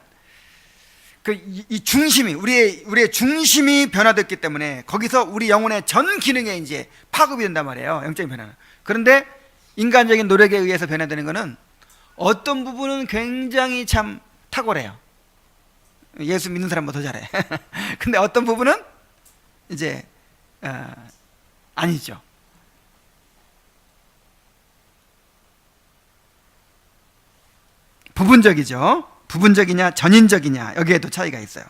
이 중심이 우리의 중심이 변화됐기 때문에 거기서 우리 영혼의 전 기능에 이제 파급이 된단 말이에요. 영적인 변화는. 그런데 인간적인 노력에 의해서 변화되는 것은 어떤 부분은 굉장히 참 탁월해요. 예수 믿는 사람보다 더 잘해. 근데 어떤 부분은 이제 아니죠. 부분적이죠. 부분적이냐 전인적이냐 여기에도 차이가 있어요.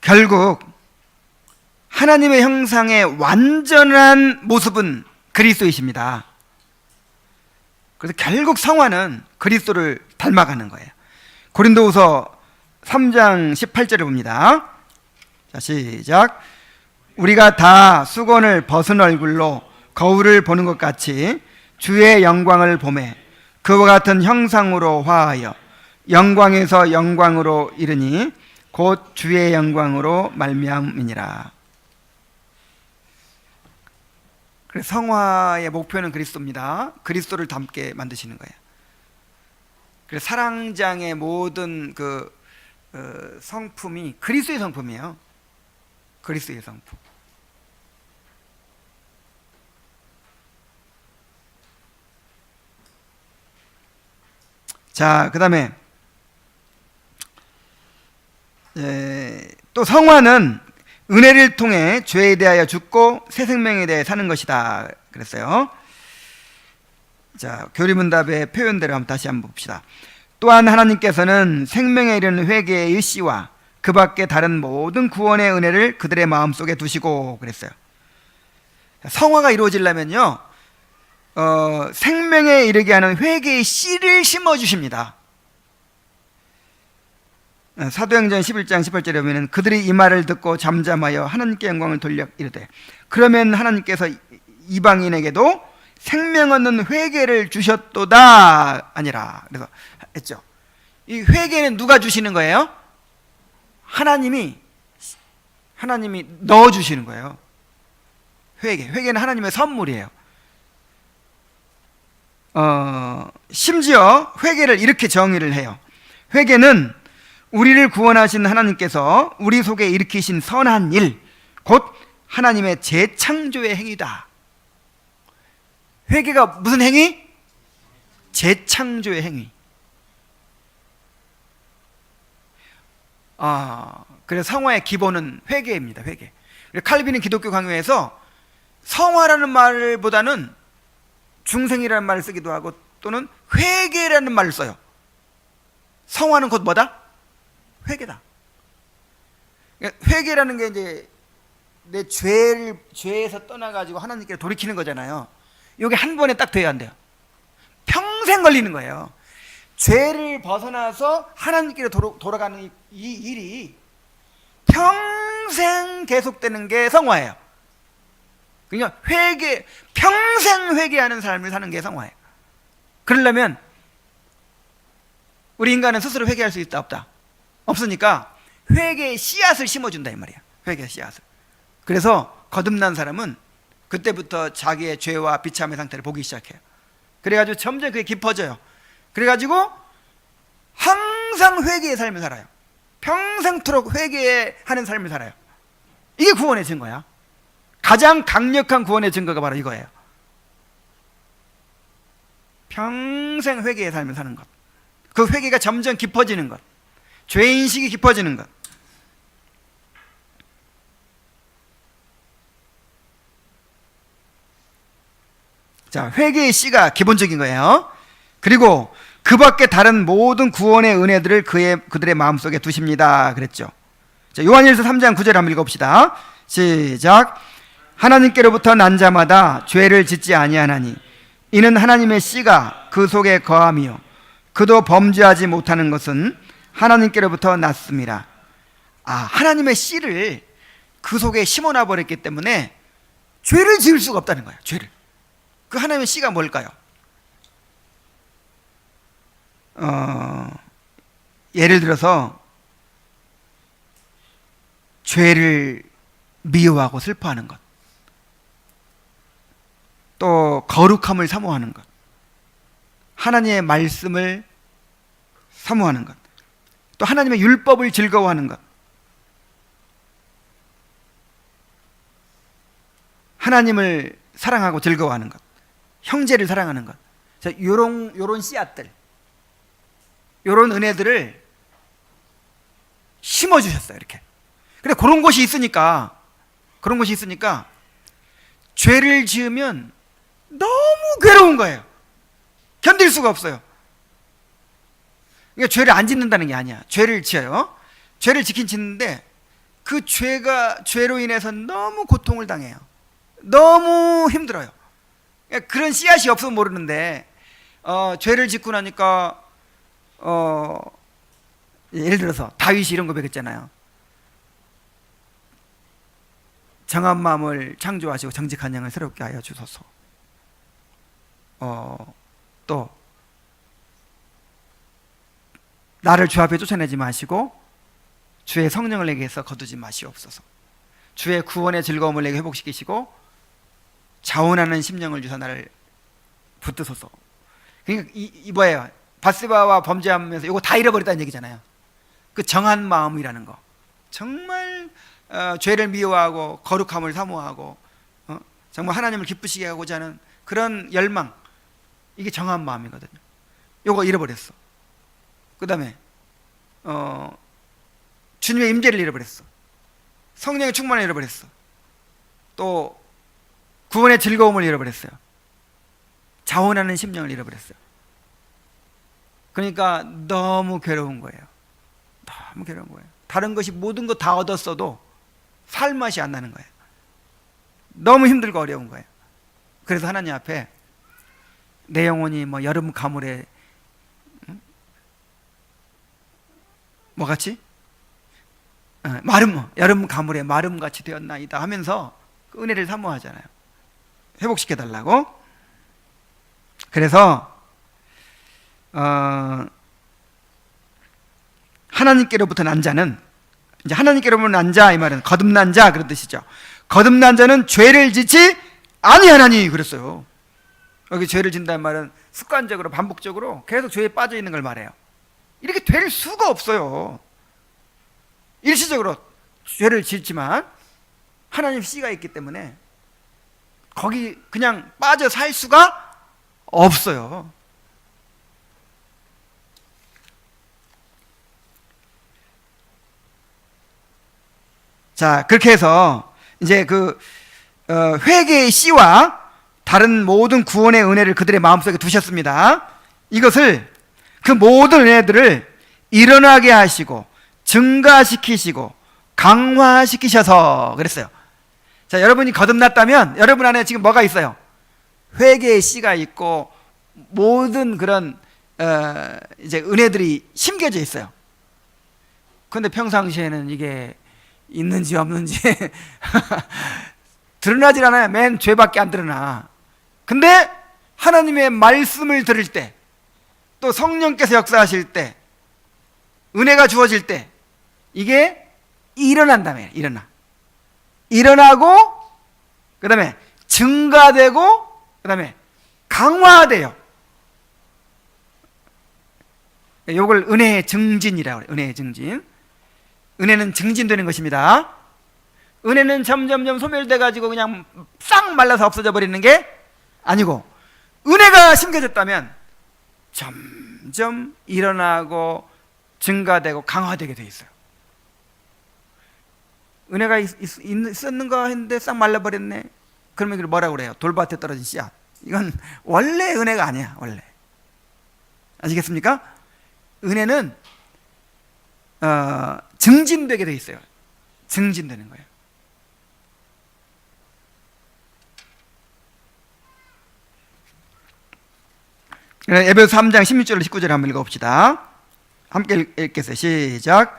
결국 하나님의 형상의 완전한 모습은 그리스도이십니다. 그래서 결국 성화는 그리스도를 닮아가는 거예요. 고린도후서 3장 18절을 봅니다. 자, 시작. 우리가 다 수건을 벗은 얼굴로 거울을 보는 것 같이 주의 영광을 보매 그와 같은 형상으로 화하여 영광에서 영광으로 이르니 곧 주의 영광으로 말미암이니라. 그래서 성화의 목표는 그리스도입니다. 그리스도를 닮게 만드시는 거예요. 그래서 사랑장의 모든 성품이 그리스도의 성품이에요. 그리스도의 성품. 자, 그 다음에 또 성화는 은혜를 통해 죄에 대하여 죽고 새 생명에 대해 사는 것이다 그랬어요. 자, 교리문답의 표현대로 다시 한번 봅시다. 또한 하나님께서는 생명에 이르는 회개의 씨와 그 밖에 다른 모든 구원의 은혜를 그들의 마음속에 두시고 그랬어요. 성화가 이루어지려면요 생명에 이르게 하는 회개의 씨를 심어주십니다. 사도행전 11장 18절에 보면 그들이 이 말을 듣고 잠잠하여 하나님께 영광을 돌려 이르되 그러면 하나님께서 이방인에게도 생명 얻는 회개를 주셨도다 아니라. 그래서 했죠. 이 회개는 누가 주시는 거예요? 하나님이 넣어주시는 거예요. 회개는 하나님의 선물이에요. 심지어 회개를 이렇게 정의를 해요. 회개는 우리를 구원하신 하나님께서 우리 속에 일으키신 선한 일, 곧 하나님의 재창조의 행위다. 회개가 무슨 행위? 재창조의 행위. 그래서 성화의 기본은 회개입니다. 회개. 칼빈은 기독교 강요에서 성화라는 말보다는 중생이라는 말을 쓰기도 하고 또는 회개라는 말을 써요. 성화는 곧 뭐다? 회개다. 회개라는 게 이제 내 죄에서 떠나가지고 하나님께 돌이키는 거잖아요. 이게 한 번에 딱 돼야 안 돼요. 평생 걸리는 거예요. 죄를 벗어나서 하나님께로 돌아가는 이 일이 평생 계속되는 게 성화예요. 그러니까 평생 회개하는 삶을 사는 게 성화예요. 그러려면 우리 인간은 스스로 회개할 수 있다 없다? 없으니까 회개의 씨앗을 심어준다 이 말이야. 회개의 씨앗을. 그래서 거듭난 사람은 그때부터 자기의 죄와 비참의 상태를 보기 시작해요. 그래가지고 점점 그게 깊어져요. 그래가지고 항상 회개의 삶을 살아요. 평생토록 회개하는 삶을 살아요. 이게 구원의 증거야. 가장 강력한 구원의 증거가 바로 이거예요. 평생 회개의 삶을 사는 것. 그 회개가 점점 깊어지는 것. 죄인식이 깊어지는 것. 자, 회개의 씨가 기본적인 거예요. 그리고 그 밖에 다른 모든 구원의 은혜들을 그들의 마음속에 두십니다 그랬죠. 자, 요한일서 3장 9절 한번 읽어봅시다. 시작. 하나님께로부터 난 자마다 죄를 짓지 아니하나니 이는 하나님의 씨가 그 속에 거함이요 그도 범죄하지 못하는 것은 하나님께로부터 났습니다. 하나님의 씨를 그 속에 심어놔 버렸기 때문에 죄를 지을 수가 없다는 거예요. 죄를. 그 하나님의 씨가 뭘까요? 예를 들어서 죄를 미워하고 슬퍼하는 것, 또 거룩함을 사모하는 것, 하나님의 말씀을 사모하는 것, 또 하나님의 율법을 즐거워하는 것, 하나님을 사랑하고 즐거워하는 것, 형제를 사랑하는 것. 요런 씨앗들, 요런 은혜들을 심어주셨어요. 이렇게. 근데 그런 것이 있으니까 죄를 지으면 너무 괴로운 거예요. 견딜 수가 없어요. 그러니까 죄를 안 짓는다는 게 아니야. 죄를 지어요. 죄를 지킨 짓는데 그 죄로 인해서 너무 고통을 당해요. 너무 힘들어요. 그러니까 그런 씨앗이 없으면 모르는데 죄를 짓고 나니까 예를 들어서 다윗이 이런 거 배웠잖아요. 정한 마음을 창조하시고 정직한 영을 새롭게 하여 주소서. 또 나를 주 앞에 쫓아내지 마시고 주의 성령을 내게서 거두지 마시옵소서. 주의 구원의 즐거움을 내게 회복시키시고 자원하는 심령을 주사 나를 붙드소서. 그러니까 이 뭐예요? 밧세바와 범죄하면서 이거 다 잃어버렸다는 얘기잖아요. 그 정한 마음이라는 거. 정말 죄를 미워하고 거룩함을 사모하고 정말 하나님을 기쁘시게 하고자 하는 그런 열망, 이게 정한 마음이거든요. 이거 잃어버렸어. 그 다음에 주님의 임재를 잃어버렸어. 성령의 충만을 잃어버렸어. 또 구원의 즐거움을 잃어버렸어요. 자원하는 심령을 잃어버렸어요. 그러니까 너무 괴로운 거예요. 너무 괴로운 거예요. 다른 것이 모든 것 다 얻었어도 살 맛이 안 나는 거예요. 너무 힘들고 어려운 거예요. 그래서 하나님 앞에 내 영혼이 뭐 여름 가물에 뭐같이? 여름 가물에 마름같이 되었나이다 하면서 그 은혜를 사모하잖아요. 회복시켜달라고. 그래서 하나님께로부터 난 자는, 이제 하나님께로부터 난 자, 이 말은 거듭난 자 그런 뜻이죠. 거듭난 자는 죄를 짓지 아니하나니 그랬어요. 여기 죄를 짓는다는 말은 습관적으로 반복적으로 계속 죄에 빠져 있는 걸 말해요. 이렇게 될 수가 없어요. 일시적으로 죄를 짓지만 하나님 씨가 있기 때문에 거기 그냥 빠져 살 수가 없어요. 자, 그렇게 해서 이제 그 회개의 씨와 다른 모든 구원의 은혜를 그들의 마음속에 두셨습니다. 이것을, 그 모든 은혜들을 일어나게 하시고 증가시키시고 강화시키셔서 그랬어요. 자, 여러분이 거듭났다면 여러분 안에 지금 뭐가 있어요? 회개의 씨가 있고 모든 그런 이제 은혜들이 심겨져 있어요. 그런데 평상시에는 이게 있는지 없는지 드러나질 않아요. 맨 죄밖에 안 드러나. 근데 하나님의 말씀을 들을 때, 또 성령께서 역사하실 때, 은혜가 주어질 때 이게 일어난다며. 일어나고 그 다음에 증가되고 그다음에 강화돼요. 이걸 은혜의 증진이라고 해요. 은혜의 증진. 은혜는 증진되는 것입니다. 은혜는 점점점 소멸돼 가지고 그냥 싹 말라서 없어져 버리는 게 아니고, 은혜가 심겨졌다면 점점 일어나고 증가되고 강화되게 돼 있어요. 은혜가 있었는가 했는데 싹 말라버렸네. 그러면 이걸 뭐라고 그래요? 돌밭에 떨어진 씨앗. 이건 원래 은혜가 아니야. 원래. 아시겠습니까? 은혜는 증진되게 돼 있어요. 증진되는 거예요. 에베소 3장 16절 19절 한번 읽어봅시다. 함께 읽겠어요. 시작.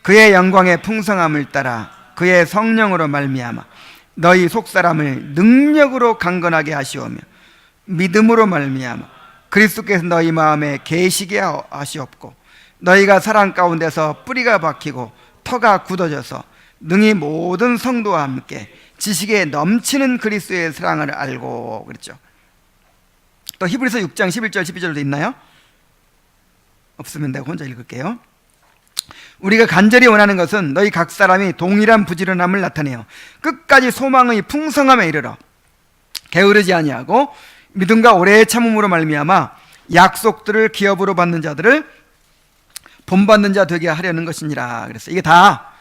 그의 영광의 풍성함을 따라 그의 성령으로 말미암아 너희 속사람을 능력으로 강건하게 하시오며 믿음으로 말미암아 그리스도께서 너희 마음에 계시게 하시옵고 너희가 사랑 가운데서 뿌리가 박히고 터가 굳어져서 능히 모든 성도와 함께 지식에 넘치는 그리스도의 사랑을 알고, 그랬죠. 또 히브리서 6장 11절 12절도 있나요? 없으면 내가 혼자 읽을게요. 우리가 간절히 원하는 것은 너희 각 사람이 동일한 부지런함을 나타내어 끝까지 소망의 풍성함에 이르러 게으르지 아니하고 믿음과 오래 참음으로 말미암아 약속들을 기업으로 받는 자들을 본받는 자 되게 하려는 것이니라. 그래서 이게 다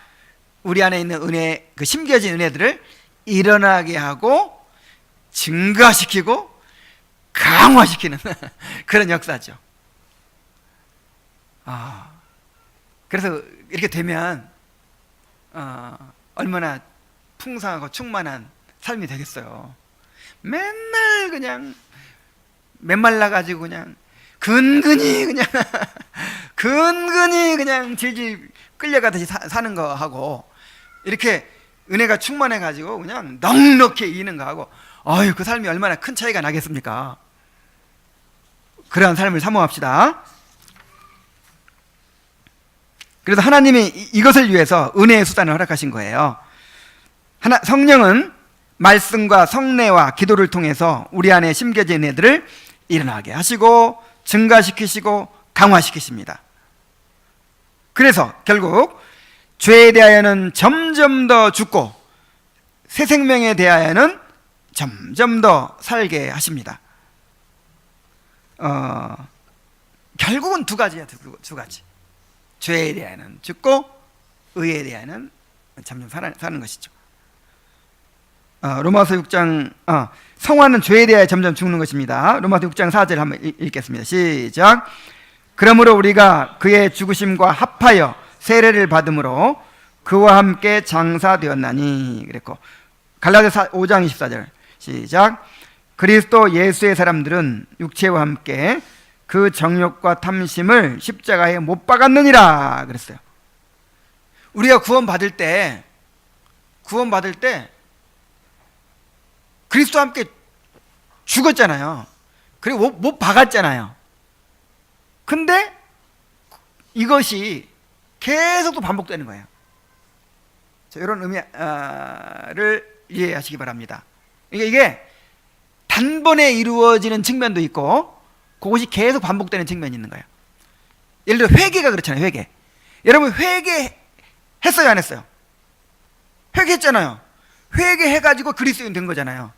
우리 안에 있는 은혜, 그 심겨진 은혜들을 일어나게 하고 증가시키고 강화시키는 그런 역사죠. 그래서 이렇게 되면 얼마나 풍성하고 충만한 삶이 되겠어요. 맨날 그냥 메말라가지고 그냥 근근히 그냥 질질 끌려가듯이 사는 거하고, 이렇게 은혜가 충만해가지고 그냥 넉넉히 이기는 거하고, 그 삶이 얼마나 큰 차이가 나겠습니까? 그러한 삶을 사모합시다. 그래서 하나님이 이것을 위해서 은혜의 수단을 허락하신 거예요. 성령은 말씀과 성례와 기도를 통해서 우리 안에 심겨진 은혜들을 일어나게 하시고 증가시키시고 강화시키십니다. 그래서 결국 죄에 대하여는 점점 더 죽고 새 생명에 대하여는 점점 더 살게 하십니다. 결국은 두 가지야. 두 가지. 죄에 대하여는 죽고 의에 대하여는 점점 사는 것이죠. 로마서 6장 성화는 죄에 대하여 점점 죽는 것입니다. 로마서 6장 4절 한번 읽겠습니다. 시작. 그러므로 우리가 그의 죽으심과 합하여 세례를 받음으로 그와 함께 장사되었나니. 그랬고, 갈라디아서 5장 24절 시작. 그리스도 예수의 사람들은 육체와 함께 그 정욕과 탐심을 십자가에 못 박았느니라 그랬어요. 우리가 구원받을 때 그리스도와 함께 죽었잖아요. 그리고 못 박았잖아요. 근데 이것이 계속 또 반복되는 거예요. 자, 이런 의미를 이해하시기 바랍니다. 이게 단번에 이루어지는 측면도 있고 그것이 계속 반복되는 측면이 있는 거예요. 예를 들어 회개가 그렇잖아요. 회개. 여러분 회개했어요, 안 했어요? 회개했잖아요. 회개해가지고 그리스도인 된 거잖아요.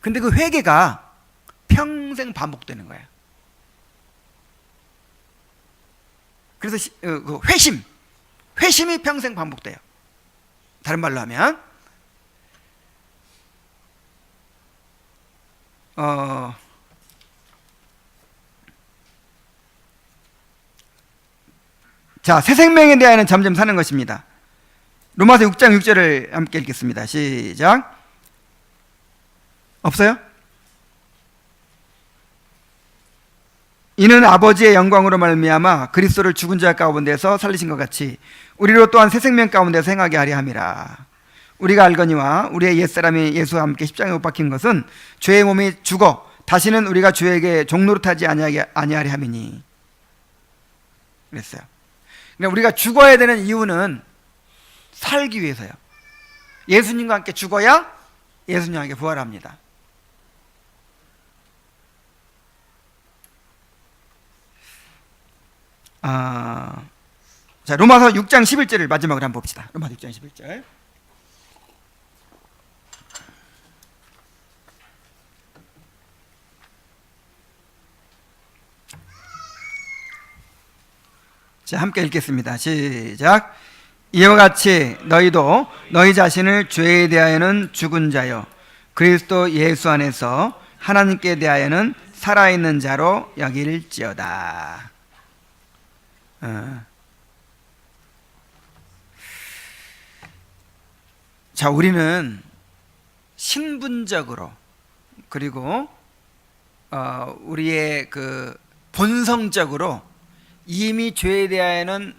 근데 그 회개가 평생 반복되는 거예요. 그래서 그 회심이 평생 반복돼요. 다른 말로 하면 자, 새 생명에 대하여는 점점 사는 것입니다. 로마서 6장 6절을 함께 읽겠습니다. 시작. 없어요? 이는 아버지의 영광으로 말미암아 그리스도를 죽은 자 가운데서 살리신 것 같이 우리로 또한 새 생명 가운데서 행하게 하려 함이라. 우리가 알거니와 우리의 옛사람이 예수와 함께 십자가에 못 박힌 것은 죄의 몸이 죽어 다시는 우리가 죄에게 종노릇하지 아니하려 함이니. 그랬어요. 그러니까 우리가 죽어야 되는 이유는 살기 위해서요. 예수님과 함께 죽어야 예수님에게 부활합니다. 자, 로마서 6장 11절을 마지막으로 한번 봅시다. 로마서 6장 11절. 자, 함께 읽겠습니다. 시작. 이와 같이 너희도 너희 자신을 죄에 대하여는 죽은 자요 그리스도 예수 안에서 하나님께 대하여는 살아있는 자로 여길지어다. 자, 우리는 신분적으로 그리고 우리의 그 본성적으로 이미 죄에 대하여는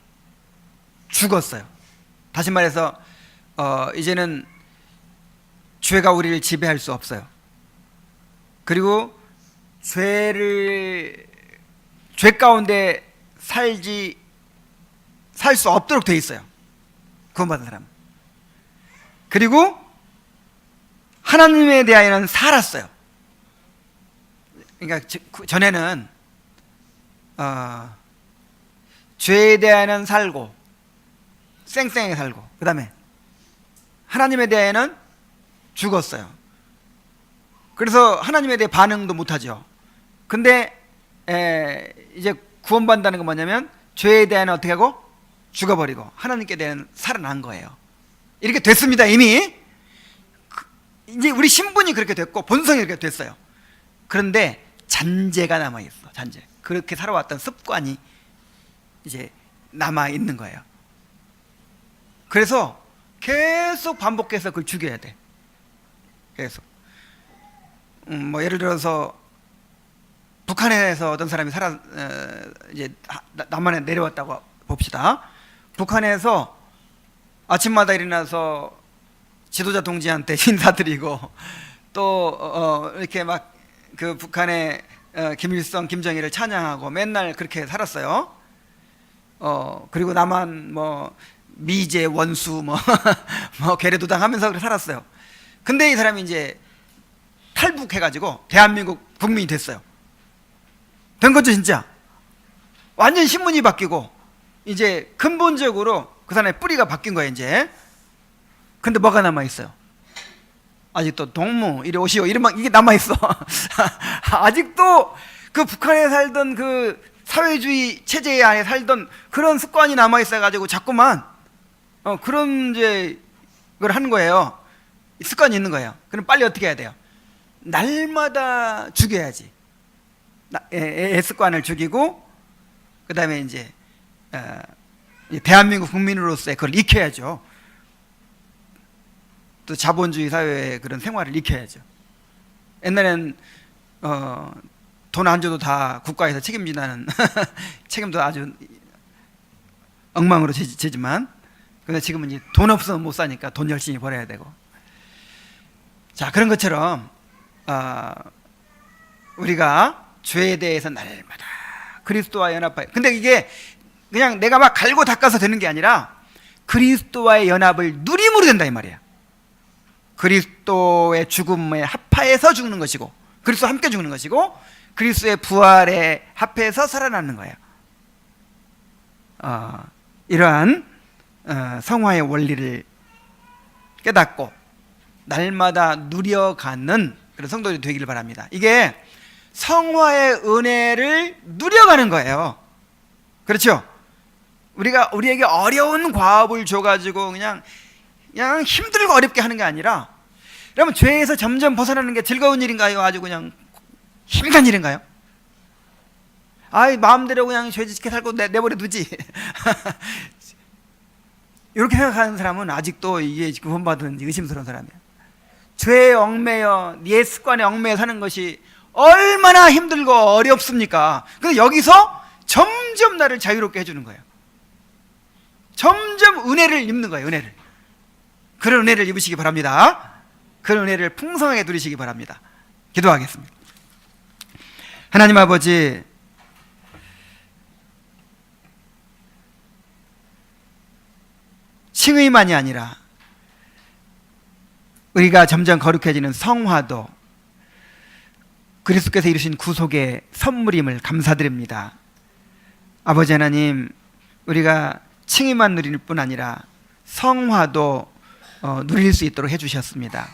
죽었어요. 다시 말해서 이제는 죄가 우리를 지배할 수 없어요. 그리고 죄 가운데 살 수 없도록 돼 있어요. 구원받은 사람. 그리고 하나님에 대하여는 살았어요. 그러니까 전에는 죄에 대하여는 살고 쌩쌩하게 살고 그 다음에 하나님에 대해는 죽었어요. 그래서 하나님에 대해 반응도 못하죠. 근데 이제 구원받는다는 건 뭐냐면 죄에 대해는 어떻게 하고 죽어버리고 하나님께 대해는 살아난 거예요. 이렇게 됐습니다. 이미 이제 우리 신분이 그렇게 됐고 본성이 그렇게 됐어요. 그런데 잔재가 남아있어. 잔재. 그렇게 살아왔던 습관이 이제 남아있는 거예요. 그래서 계속 반복해서 그걸 죽여야 돼. 계속. 뭐 예를 들어서 북한에서 어떤 사람이 이제 남한에 내려왔다고 봅시다. 북한에서 아침마다 일어나서 지도자 동지한테 인사드리고 또 이렇게 막 그 북한의 김일성, 김정일을 찬양하고 맨날 그렇게 살았어요. 그리고 남한 뭐 미제, 원수 뭐 괴뢰도당 하면서 그렇게 살았어요. 근데 이 사람이 이제 탈북해가지고 대한민국 국민이 됐어요. 된 거죠, 진짜. 완전 신분이 바뀌고 이제 근본적으로 그 사람의 뿌리가 바뀐 거예요, 이제. 근데 뭐가 남아있어요? 아직도 동무, 이리 오시오, 이런 이게 남아있어. 아직도 그 북한에 살던 그 사회주의 체제 안에 살던 그런 습관이 남아있어가지고 자꾸만 그런 이제 걸 하는 거예요. 습관이 있는 거예요. 그럼 빨리 어떻게 해야 돼요? 날마다 죽여야지. 애 습관을 죽이고 그 다음에 이제 대한민국 국민으로서의 그걸 익혀야죠. 또 자본주의 사회의 그런 생활을 익혀야죠. 옛날엔 돈 안 줘도 다 국가에서 책임진다는 책임도 아주 엉망으로 지지만 근데 지금은 이제 돈 없으면 못 사니까 돈 열심히 벌어야 되고. 자, 그런 것처럼 우리가 죄에 대해서 날마다 그리스도와 연합하여. 근데 이게 그냥 내가 막 갈고 닦아서 되는 게 아니라 그리스도와의 연합을 누림으로 된다 이 말이에요. 그리스도의 죽음에 합하여서 죽는 것이고 그리스도와 함께 죽는 것이고 그리스도의 부활에 합해서 살아나는 거예요. 이러한 성화의 원리를 깨닫고 날마다 누려가는 그런 성도들이 되기를 바랍니다. 이게 성화의 은혜를 누려가는 거예요. 그렇죠? 우리에게 어려운 과업을 줘가지고 그냥 힘들고 어렵게 하는 게 아니라, 여러분 죄에서 점점 벗어나는 게 즐거운 일인가요? 아주 그냥 힘든 일인가요? 마음대로 그냥 죄짓게 살고 내버려 두지. 이렇게 생각하는 사람은 아직도 이게 구원받은 의심스러운 사람이에요. 죄에 얽매여 옛 습관에 얽매여 사는 것이 얼마나 힘들고 어렵습니까? 근데 여기서 점점 나를 자유롭게 해주는 거예요. 점점 은혜를 입는 거예요. 은혜를. 그런 은혜를 입으시기 바랍니다. 그런 은혜를 풍성하게 누리시기 바랍니다. 기도하겠습니다. 하나님 아버지, 칭의만이 아니라 우리가 점점 거룩해지는 성화도 그리스도께서 이루신 구속의 선물임을 감사드립니다. 아버지 하나님, 우리가 칭의만 누릴 뿐 아니라 성화도 누릴 수 있도록 해주셨습니다.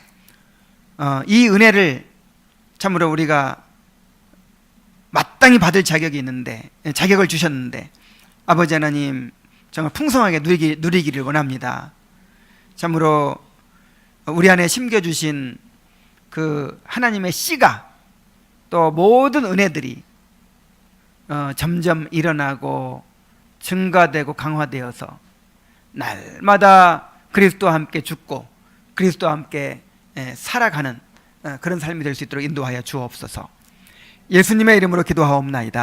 이 은혜를 참으로 우리가 마땅히 받을 자격이 있는데, 자격을 주셨는데 아버지 하나님 정말 풍성하게 누리기를 원합니다. 참으로 우리 안에 심겨주신 그 하나님의 씨가 또 모든 은혜들이 점점 일어나고 증가되고 강화되어서 날마다 그리스도와 함께 죽고 그리스도와 함께 살아가는 그런 삶이 될 수 있도록 인도하여 주옵소서. 예수님의 이름으로 기도하옵나이다.